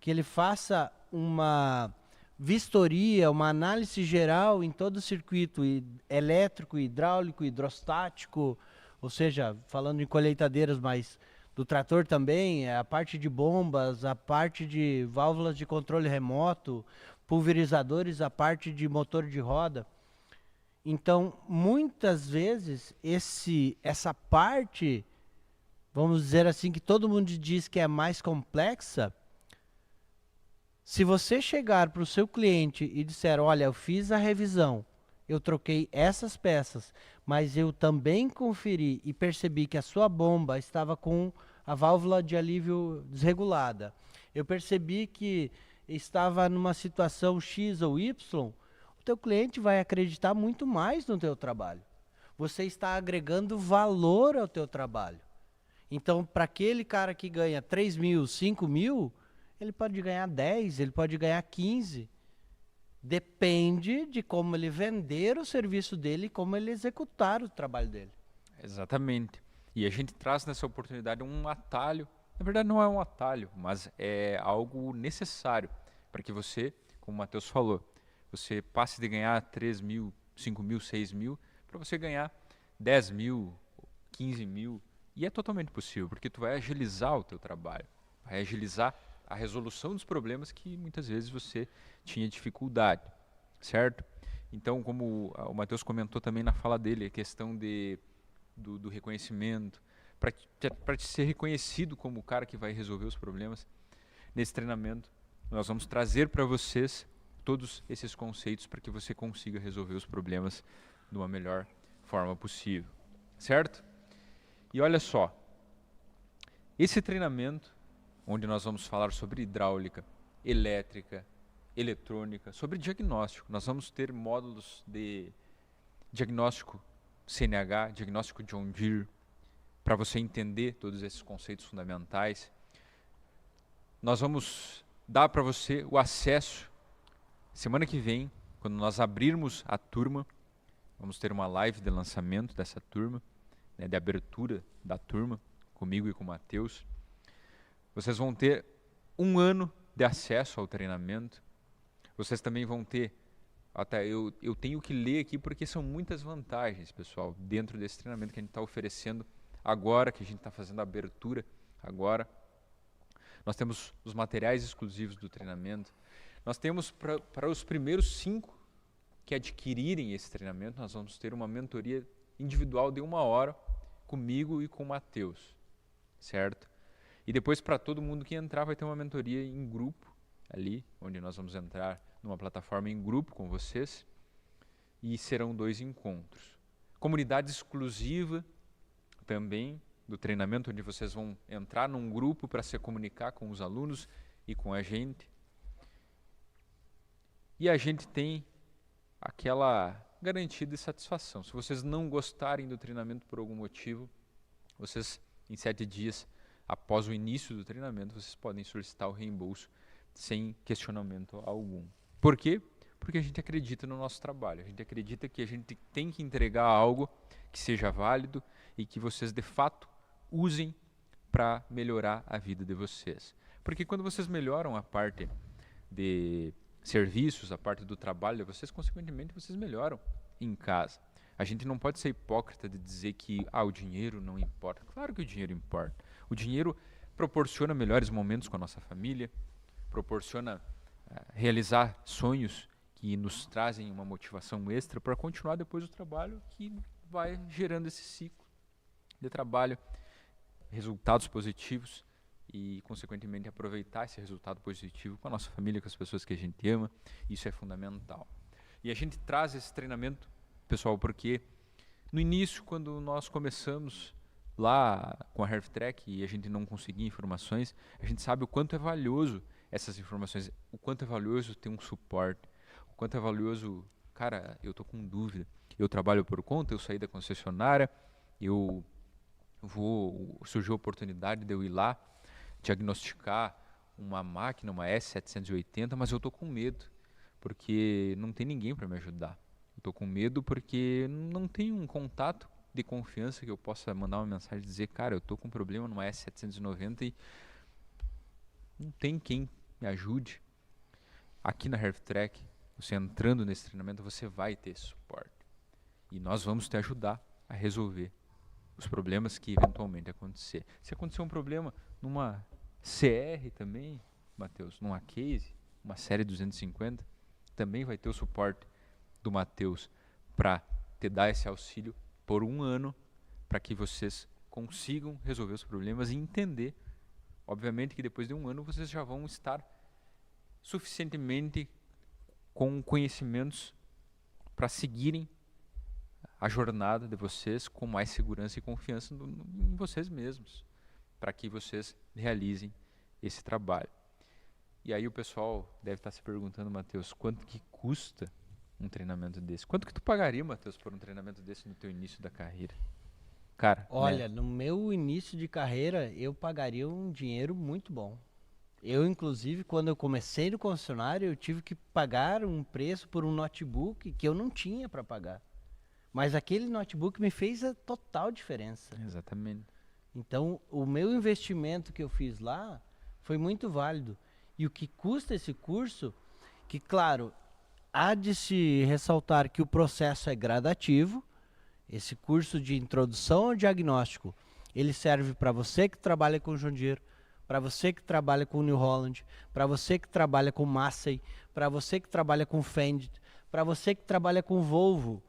que ele faça uma vistoria, uma análise geral em todo o circuito elétrico, hidráulico, hidrostático, ou seja, falando em colheitadeiras, mas do trator também, a parte de bombas, a parte de válvulas de controle remoto, pulverizadores, a parte de motor de roda. Então, muitas vezes, essa parte, vamos dizer assim, que todo mundo diz que é mais complexa, se você chegar para o seu cliente e disser, olha, eu fiz a revisão, eu troquei essas peças, mas eu também conferi e percebi que a sua bomba estava com a válvula de alívio desregulada. Eu percebi que estava numa situação X ou Y, o teu cliente vai acreditar muito mais no teu trabalho. Você está agregando valor ao teu trabalho. Então, para aquele cara que ganha 3 mil, 5 mil, ele pode ganhar 10, ele pode ganhar 15. Depende de como ele vender o serviço dele e como ele executar o trabalho dele. Exatamente. E a gente traz nessa oportunidade um atalho. Na verdade, não é um atalho, mas é algo necessário para que você, como o Matheus falou, você passe de ganhar 3 mil, 5 mil, 6 mil, para você ganhar 10 mil, 15 mil. E é totalmente possível, porque tu vai agilizar o teu trabalho, vai agilizar a resolução dos problemas que muitas vezes você tinha dificuldade, certo? Então, como o Matheus comentou também na fala dele, a questão do reconhecimento, para te ser reconhecido como o cara que vai resolver os problemas, nesse treinamento nós vamos trazer para vocês todos esses conceitos para que você consiga resolver os problemas de uma melhor forma possível, certo? E olha só, esse treinamento, onde nós vamos falar sobre hidráulica, elétrica, eletrônica, sobre diagnóstico. Nós vamos ter módulos de diagnóstico CNH, diagnóstico John Deere, para você entender todos esses conceitos fundamentais. Nós vamos dar para você o acesso, semana que vem, quando nós abrirmos a turma, vamos ter uma live de lançamento dessa turma, né, de abertura da turma, comigo e com o Matheus. Vocês vão ter 1 ano de acesso ao treinamento. Vocês também vão ter, até eu tenho que ler aqui porque são muitas vantagens, pessoal, dentro desse treinamento que a gente está oferecendo agora, que a gente está fazendo a abertura agora. Nós temos os materiais exclusivos do treinamento. Nós temos para os primeiros 5 que adquirirem esse treinamento, nós vamos ter uma mentoria individual de 1 hora comigo e com o Matheus, certo? E depois, para todo mundo que entrar, vai ter uma mentoria em grupo, ali, onde nós vamos entrar numa plataforma em grupo com vocês, e serão 2 encontros. Comunidade exclusiva também do treinamento, onde vocês vão entrar num grupo para se comunicar com os alunos e com a gente. E a gente tem aquela garantia de satisfação. Se vocês não gostarem do treinamento por algum motivo, vocês, em 7 dias, após o início do treinamento, vocês podem solicitar o reembolso sem questionamento algum. Por quê? Porque a gente acredita no nosso trabalho. A gente acredita que a gente tem que entregar algo que seja válido e que vocês, de fato, usem para melhorar a vida de vocês. Porque quando vocês melhoram a parte de serviços, a parte do trabalho de vocês, consequentemente, vocês melhoram em casa. A gente não pode ser hipócrita de dizer que o dinheiro não importa. Claro que o dinheiro importa. O dinheiro proporciona melhores momentos com a nossa família, proporciona realizar sonhos que nos trazem uma motivação extra para continuar depois do trabalho, que vai gerando esse ciclo de trabalho, resultados positivos e, consequentemente, aproveitar esse resultado positivo com a nossa família, com as pessoas que a gente ama. Isso é fundamental. E a gente traz esse treinamento, pessoal, porque no início, quando nós começamos lá com a HealthTrack e a gente não conseguia informações, a gente sabe o quanto é valioso essas informações, o quanto é valioso ter um suporte, o quanto é valioso, cara, eu tô com dúvida, eu trabalho por conta, eu saí da concessionária, surgiu a oportunidade de eu ir lá diagnosticar uma máquina, uma S780, mas eu tô com medo, porque não tem ninguém para me ajudar. tô com medo porque não tenho um contato de confiança que eu possa mandar uma mensagem e dizer, cara, eu tô com um problema numa S790 e não tem quem me ajude. Aqui na HealthTrack, você entrando nesse treinamento, você vai ter esse suporte. E nós vamos te ajudar a resolver os problemas que eventualmente acontecer. Se acontecer um problema numa CR também, Matheus, numa case, uma série 250, também vai ter o suporte do Matheus para te dar esse auxílio por um ano, para que vocês consigam resolver os problemas e entender. Obviamente que depois de um ano vocês já vão estar suficientemente com conhecimentos para seguirem a jornada de vocês com mais segurança e confiança em vocês mesmos, para que vocês realizem esse trabalho. E aí o pessoal deve estar se perguntando, Matheus, quanto que custa um treinamento desse? Quanto que tu pagaria, Matheus, por um treinamento desse no teu início da carreira? Cara, Olha, no meu início de carreira, eu pagaria um dinheiro muito bom. Eu, inclusive, quando eu comecei no concessionário, eu tive que pagar um preço por um notebook que eu não tinha para pagar. Mas aquele notebook me fez a total diferença. Exatamente. Então, o meu investimento que eu fiz lá foi muito válido. E o que custa esse curso, que, claro, há de se ressaltar que o processo é gradativo. Esse curso de introdução ao diagnóstico, ele serve para você que trabalha com John Deere, para você que trabalha com New Holland, para você que trabalha com Massey, para você que trabalha com Fendt, para você que trabalha com Volvo,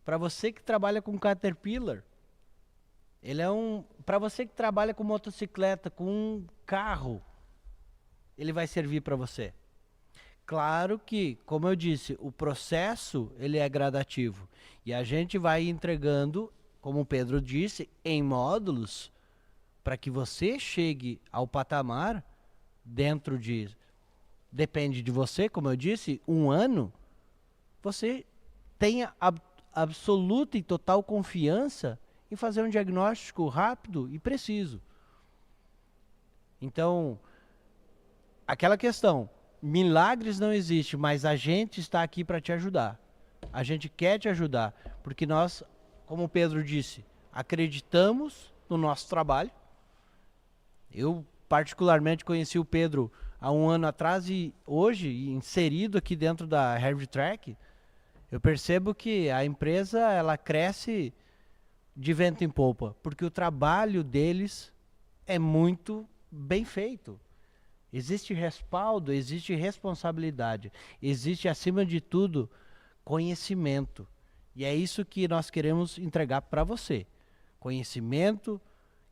para você que trabalha com Caterpillar. Ele é para você que trabalha com motocicleta, com um carro, ele vai servir para você. Claro que, como eu disse, o processo ele é gradativo e a gente vai entregando, como o Pedro disse, em módulos para que você chegue ao patamar dentro de, depende de você, como eu disse, um ano, você tenha absoluta e total confiança em fazer um diagnóstico rápido e preciso. Então, aquela questão, milagres não existem, mas a gente está aqui para te ajudar. A gente quer te ajudar, porque nós, como o Pedro disse, acreditamos no nosso trabalho. Eu, particularmente, conheci o Pedro há um ano atrás e hoje, inserido aqui dentro da HealthTrack, eu percebo que a empresa ela cresce de vento em popa, porque o trabalho deles é muito bem feito. Existe respaldo, existe responsabilidade, existe, acima de tudo, conhecimento. E é isso que nós queremos entregar para você. Conhecimento,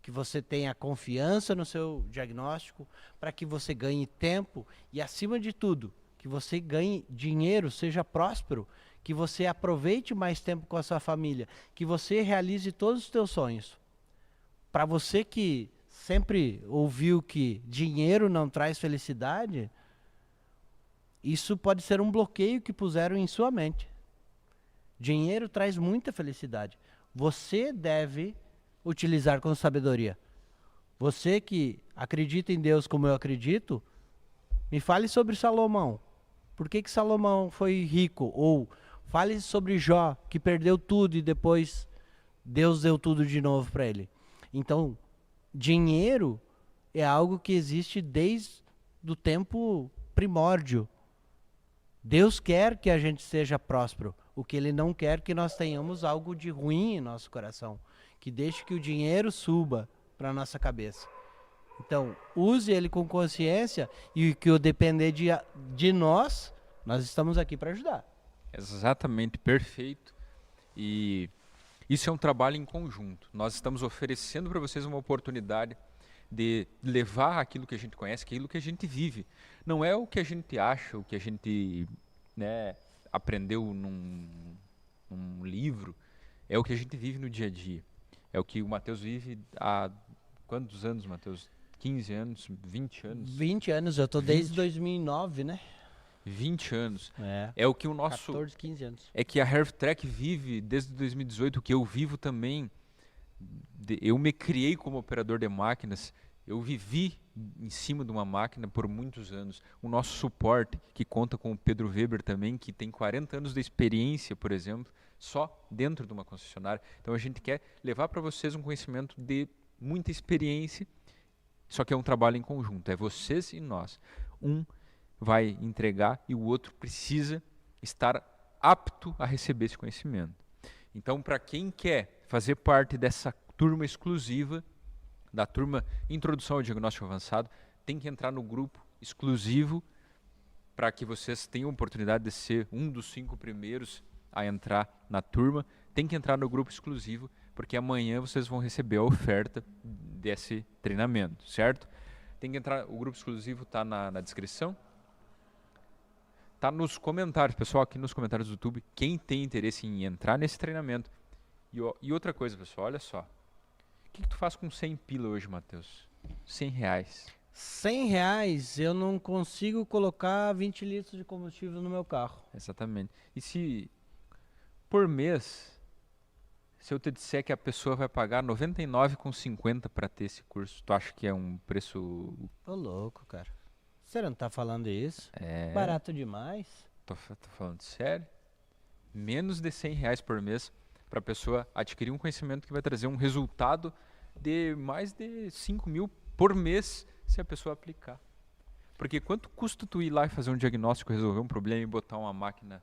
que você tenha confiança no seu diagnóstico, para que você ganhe tempo e, acima de tudo, que você ganhe dinheiro, seja próspero, que você aproveite mais tempo com a sua família, que você realize todos os teus sonhos. Para você que sempre ouviu que dinheiro não traz felicidade, isso pode ser um bloqueio que puseram em sua mente. Dinheiro traz muita felicidade. Você deve utilizar com sabedoria. Você que acredita em Deus como eu acredito, me fale sobre Salomão. Por que Salomão foi rico? Ou fale sobre Jó, que perdeu tudo e depois Deus deu tudo de novo para ele. Então, dinheiro é algo que existe desde o tempo primórdio. Deus quer que a gente seja próspero. O que Ele não quer é que nós tenhamos algo de ruim em nosso coração. Que deixe que o dinheiro suba para a nossa cabeça. Então, use ele com consciência e que o depender de nós estamos aqui para ajudar. Exatamente, perfeito. E isso é um trabalho em conjunto. Nós estamos oferecendo para vocês uma oportunidade de levar aquilo que a gente conhece, aquilo que a gente vive. Não é o que a gente acha, o que a gente aprendeu num livro, é o que a gente vive no dia a dia. É o que o Matheus vive há quantos anos, Matheus? 15 anos, 20 anos? 20 anos, eu estou desde 2009, né? 20 anos. É o que o nosso... 14, 15 anos. É que a HealthTrack vive desde 2018, o que eu vivo também. Eu me criei como operador de máquinas. Eu vivi em cima de uma máquina por muitos anos. O nosso suporte, que conta com o Pedro Weber também, que tem 40 anos de experiência, por exemplo, só dentro de uma concessionária. Então a gente quer levar para vocês um conhecimento de muita experiência, só que é um trabalho em conjunto, é vocês e nós. Um vai entregar e o outro precisa estar apto a receber esse conhecimento. Então, para quem quer fazer parte dessa turma exclusiva, da turma Introdução ao Diagnóstico Avançado, tem que entrar no grupo exclusivo para que vocês tenham a oportunidade de ser um dos 5 primeiros a entrar na turma. Tem que entrar no grupo exclusivo, porque amanhã vocês vão receber a oferta desse treinamento, certo? Tem que entrar, o grupo exclusivo está na descrição. Está nos comentários, pessoal, aqui nos comentários do YouTube, quem tem interesse em entrar nesse treinamento. E outra coisa, pessoal, olha só. O que tu faz com 100 pila hoje, Matheus? 100 reais. 100 reais eu não consigo colocar 20 litros de combustível no meu carro. Exatamente. E se por mês, se eu te disser que a pessoa vai pagar R$ 99,50 para ter esse curso, tu acha que é um preço... Ô louco, cara. Você não tá falando isso? É... Barato demais. Tô falando sério. Menos de 100 reais por mês para a pessoa adquirir um conhecimento que vai trazer um resultado de mais de 5 mil por mês se a pessoa aplicar. Porque quanto custa tu ir lá e fazer um diagnóstico, resolver um problema e botar uma máquina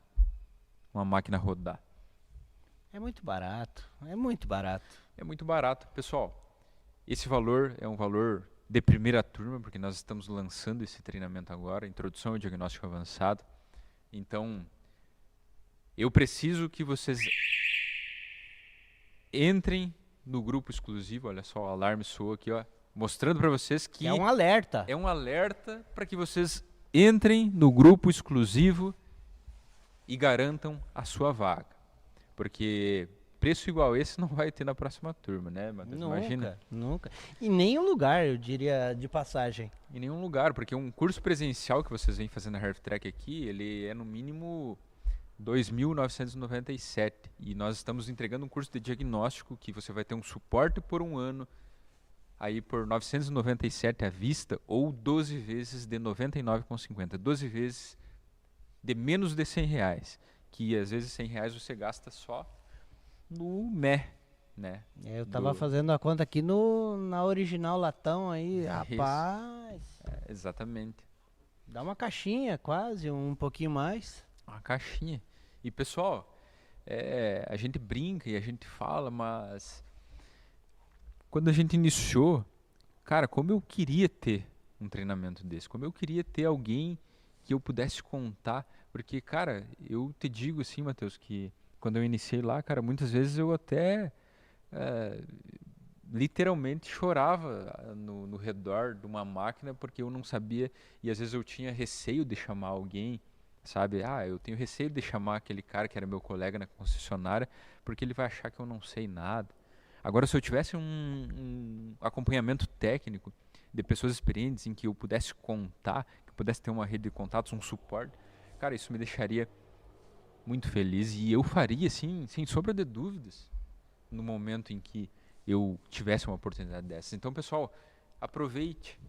rodar? É muito barato, é muito barato. É muito barato. Pessoal, esse valor é um valor de primeira turma, porque nós estamos lançando esse treinamento agora, Introdução ao Diagnóstico Avançado. Então, eu preciso que vocês entrem no grupo exclusivo. Olha só, o alarme soou aqui, ó, mostrando para vocês que é um alerta. É um alerta para que vocês entrem no grupo exclusivo e garantam a sua vaga. Porque preço igual esse não vai ter na próxima turma, né, Matheus? Imagina. Nunca. Em nenhum lugar, eu diria, de passagem. Em nenhum lugar, porque um curso presencial que vocês vêm fazendo na HealthTrack aqui, ele é no mínimo 2.997. E nós estamos entregando um curso de diagnóstico que você vai ter um suporte por um ano, aí por 997 à vista, ou 12 vezes de 99,50. 12 vezes de menos de 100 reais. Que às vezes 100 reais você gasta só no né? Eu tava fazendo a conta aqui na original latão aí, rapaz. Exatamente. Dá uma caixinha quase, um pouquinho mais. Uma caixinha. E pessoal, a gente brinca e a gente fala, mas quando a gente iniciou, cara, como eu queria ter um treinamento desse, como eu queria ter alguém que eu pudesse contar, porque, cara, eu te digo assim, Matheus, que quando eu iniciei lá, cara, muitas vezes eu até literalmente chorava no redor de uma máquina porque eu não sabia, e às vezes eu tinha receio de chamar alguém, sabe? Eu tenho receio de chamar aquele cara que era meu colega na concessionária, porque ele vai achar que eu não sei nada. Agora, se eu tivesse um acompanhamento técnico de pessoas experientes em que eu pudesse contar, que eu pudesse ter uma rede de contatos, um suporte, cara, isso me deixaria muito feliz e eu faria, assim, sem sombra de dúvidas, no momento em que eu tivesse uma oportunidade dessas. Então, pessoal, aproveite,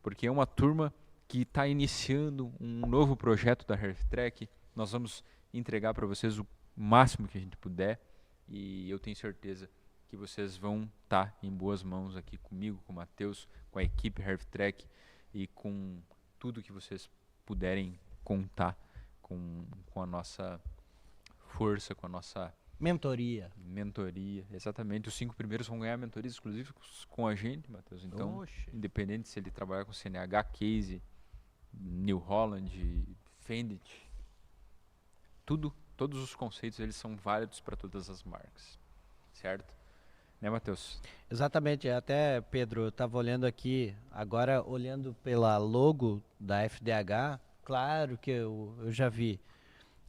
porque é uma turma que está iniciando um novo projeto da HealthTrack. Nós vamos entregar para vocês o máximo que a gente puder e eu tenho certeza que vocês vão estar em boas mãos aqui comigo, com o Matheus, com a equipe HealthTrack e com tudo que vocês puderem contar com a nossa força, com a nossa mentoria. Exatamente. Os 5 primeiros vão ganhar mentorias exclusivas com a gente, Matheus. Então, independente se ele trabalhar com CNH, Case, New Holland, Fendit, todos os conceitos eles são válidos para todas as marcas, certo? Né, Matheus? Exatamente. Até, Pedro, eu estava olhando aqui, agora olhando pela logo da FDH, claro que eu já vi.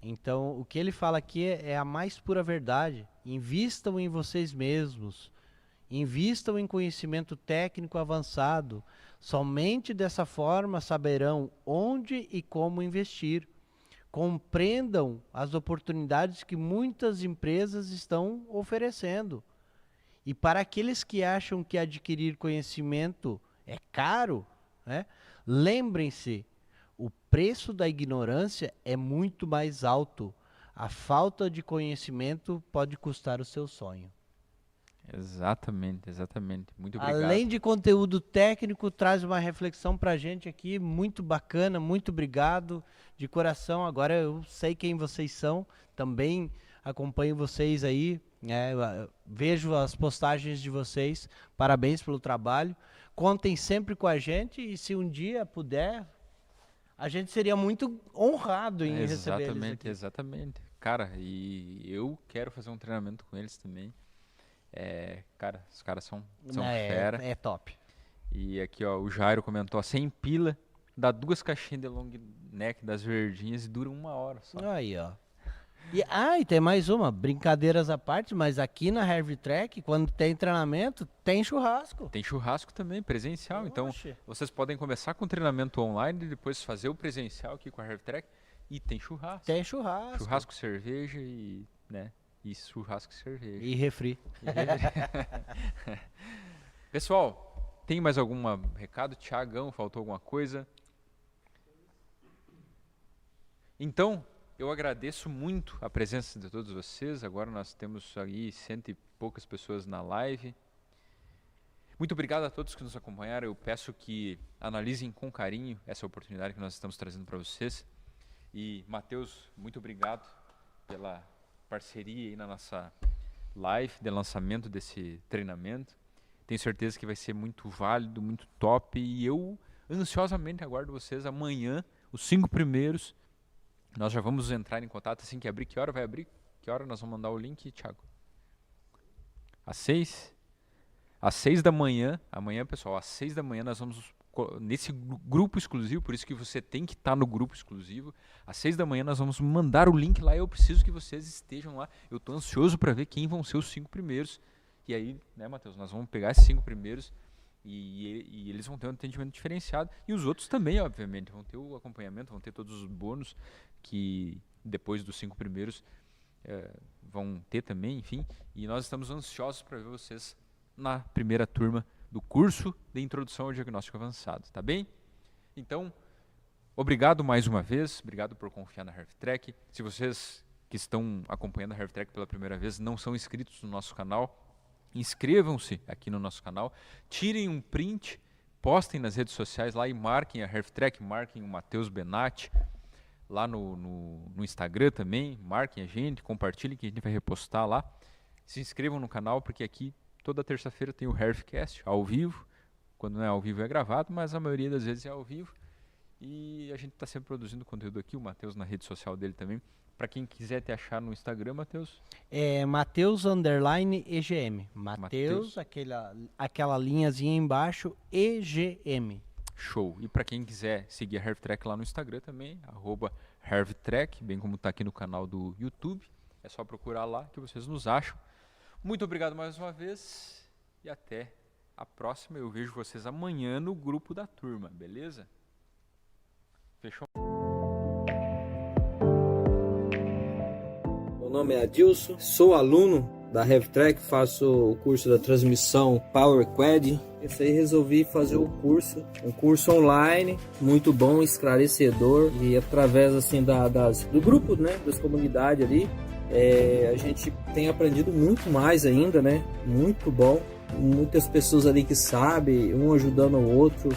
Então, o que ele fala aqui é a mais pura verdade. Invistam em vocês mesmos. Invistam em conhecimento técnico avançado. Somente dessa forma saberão onde e como investir. Compreendam as oportunidades que muitas empresas estão oferecendo. E para aqueles que acham que adquirir conhecimento é caro, né? Lembrem-se, o preço da ignorância é muito mais alto. A falta de conhecimento pode custar o seu sonho. Exatamente. Muito obrigado. Além de conteúdo técnico, traz uma reflexão pra gente aqui, muito bacana, muito obrigado, de coração. Agora eu sei quem vocês são, também acompanho vocês aí, vejo as postagens de vocês, parabéns pelo trabalho. Contem sempre com a gente e se um dia puder, a gente seria muito honrado em receber eles aqui. Exatamente. Cara, e eu quero fazer um treinamento com eles também. Cara, os caras são fera. É top. E aqui, ó, o Jairo comentou, 100 pila, dá 2 caixinhas de long neck das verdinhas e dura 1 hora só. Aí, ó. E tem mais uma, brincadeiras à parte, mas aqui na Heavy Track, quando tem treinamento, tem churrasco. Tem churrasco também, presencial. Oxe. Então, vocês podem começar com treinamento online e depois fazer o presencial aqui com a Heavy Track. E tem churrasco. Tem churrasco. Churrasco, cerveja e, né? E churrasco e cerveja. E refri. Pessoal, tem mais algum recado? Thiagão, faltou alguma coisa? Então, eu agradeço muito a presença de todos vocês. Agora nós temos aí 100 e poucas pessoas na live. Muito obrigado a todos que nos acompanharam. Eu peço que analisem com carinho essa oportunidade que nós estamos trazendo para vocês. E, Matheus, muito obrigado pela parceria aí na nossa live de lançamento desse treinamento. Tenho certeza que vai ser muito válido, muito top. E eu ansiosamente aguardo vocês amanhã, os 5 primeiros. Nós já vamos entrar em contato assim que abrir. Que hora vai abrir? Que hora nós vamos mandar o link, Thiago? Às 6? Às 6 da manhã. Amanhã, pessoal, às 6 da manhã nós vamos nesse grupo exclusivo. Por isso que você tem que estar no grupo exclusivo. Às 6 da manhã nós vamos mandar o link lá. Eu preciso que vocês estejam lá. Eu estou ansioso para ver quem vão ser os 5 primeiros. E aí, né, Matheus, nós vamos pegar esses 5 primeiros e eles vão ter um atendimento diferenciado. E os outros também, obviamente, vão ter o acompanhamento, vão ter todos os bônus que depois dos 5 primeiros vão ter também, enfim. E nós estamos ansiosos para ver vocês na primeira turma do curso de Introdução ao Diagnóstico Avançado, tá bem? Então, obrigado mais uma vez, obrigado por confiar na Heavy Track. Se vocês que estão acompanhando a Heavy Track pela primeira vez não são inscritos no nosso canal, inscrevam-se aqui no nosso canal, tirem um print, postem nas redes sociais lá e marquem a Heavy Track, marquem o Matheus Benatti, lá no Instagram também, marquem a gente, compartilhem que a gente vai repostar lá. Se inscrevam no canal, porque aqui toda terça-feira tem o Heavcast ao vivo. Quando não é ao vivo é gravado, mas a maioria das vezes é ao vivo. E a gente está sempre produzindo conteúdo aqui, o Matheus na rede social dele também. Para quem quiser te achar no Instagram, Matheus. É Matheus_EGM. Matheus, aquela linhazinha embaixo, EGM. Show. E para quem quiser seguir a Heavy Track lá no Instagram também, @HeavyTrack, bem como está aqui no canal do YouTube. É só procurar lá que vocês nos acham. Muito obrigado mais uma vez e até a próxima. Eu vejo vocês amanhã no grupo da turma, beleza? Fechou? Meu nome é Adilson, sou aluno da Heavy Track, faço o curso da transmissão Power Quad. Esse aí resolvi fazer um curso online, muito bom, esclarecedor, e através assim do grupo, né, das comunidades ali, a gente tem aprendido muito mais ainda, né? Muito bom, muitas pessoas ali que sabem, um ajudando o outro.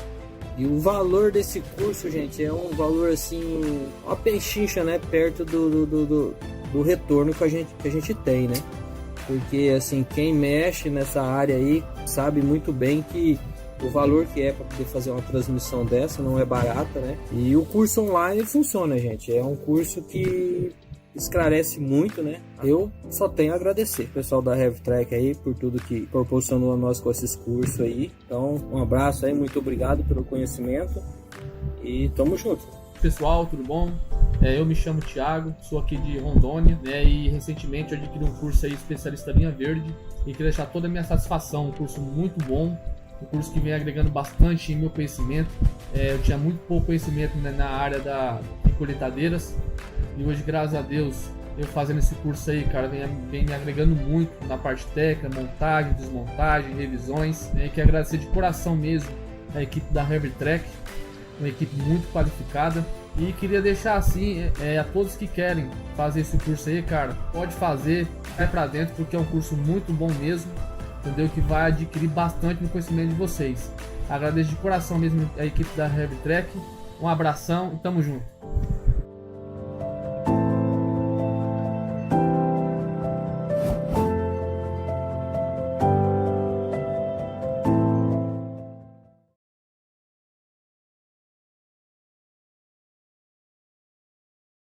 E o valor desse curso, gente, é um valor assim, uma pechincha, né? Perto do retorno que a gente tem, né? Porque assim, quem mexe nessa área aí sabe muito bem que o valor que é para poder fazer uma transmissão dessa não é barata, né? E o curso online funciona, gente. É um curso que esclarece muito, né? Eu só tenho a agradecer o pessoal da Heavy Track aí por tudo que proporcionou a nós com esses cursos aí. Então, um abraço aí, muito obrigado pelo conhecimento e tamo junto. Pessoal, tudo bom? Eu me chamo Thiago, sou aqui de Rondônia, né? E recentemente eu adquiri um curso aí especialista linha verde e queria deixar toda a minha satisfação, um curso muito bom, um curso que vem agregando bastante em meu conhecimento. Eu tinha muito pouco conhecimento, né, na área de colheitadeiras. E hoje, graças a Deus, eu fazendo esse curso aí, cara, vem me agregando muito na parte técnica, montagem, desmontagem, revisões, né? E quero agradecer de coração mesmo a equipe da Hevertrack, uma equipe muito qualificada. E queria deixar assim, a todos que querem fazer esse curso aí, cara, pode fazer, vai pra dentro, porque é um curso muito bom mesmo, entendeu? Que vai adquirir bastante no conhecimento de vocês. Agradeço de coração mesmo a equipe da Hevertrack. Um abração e tamo junto.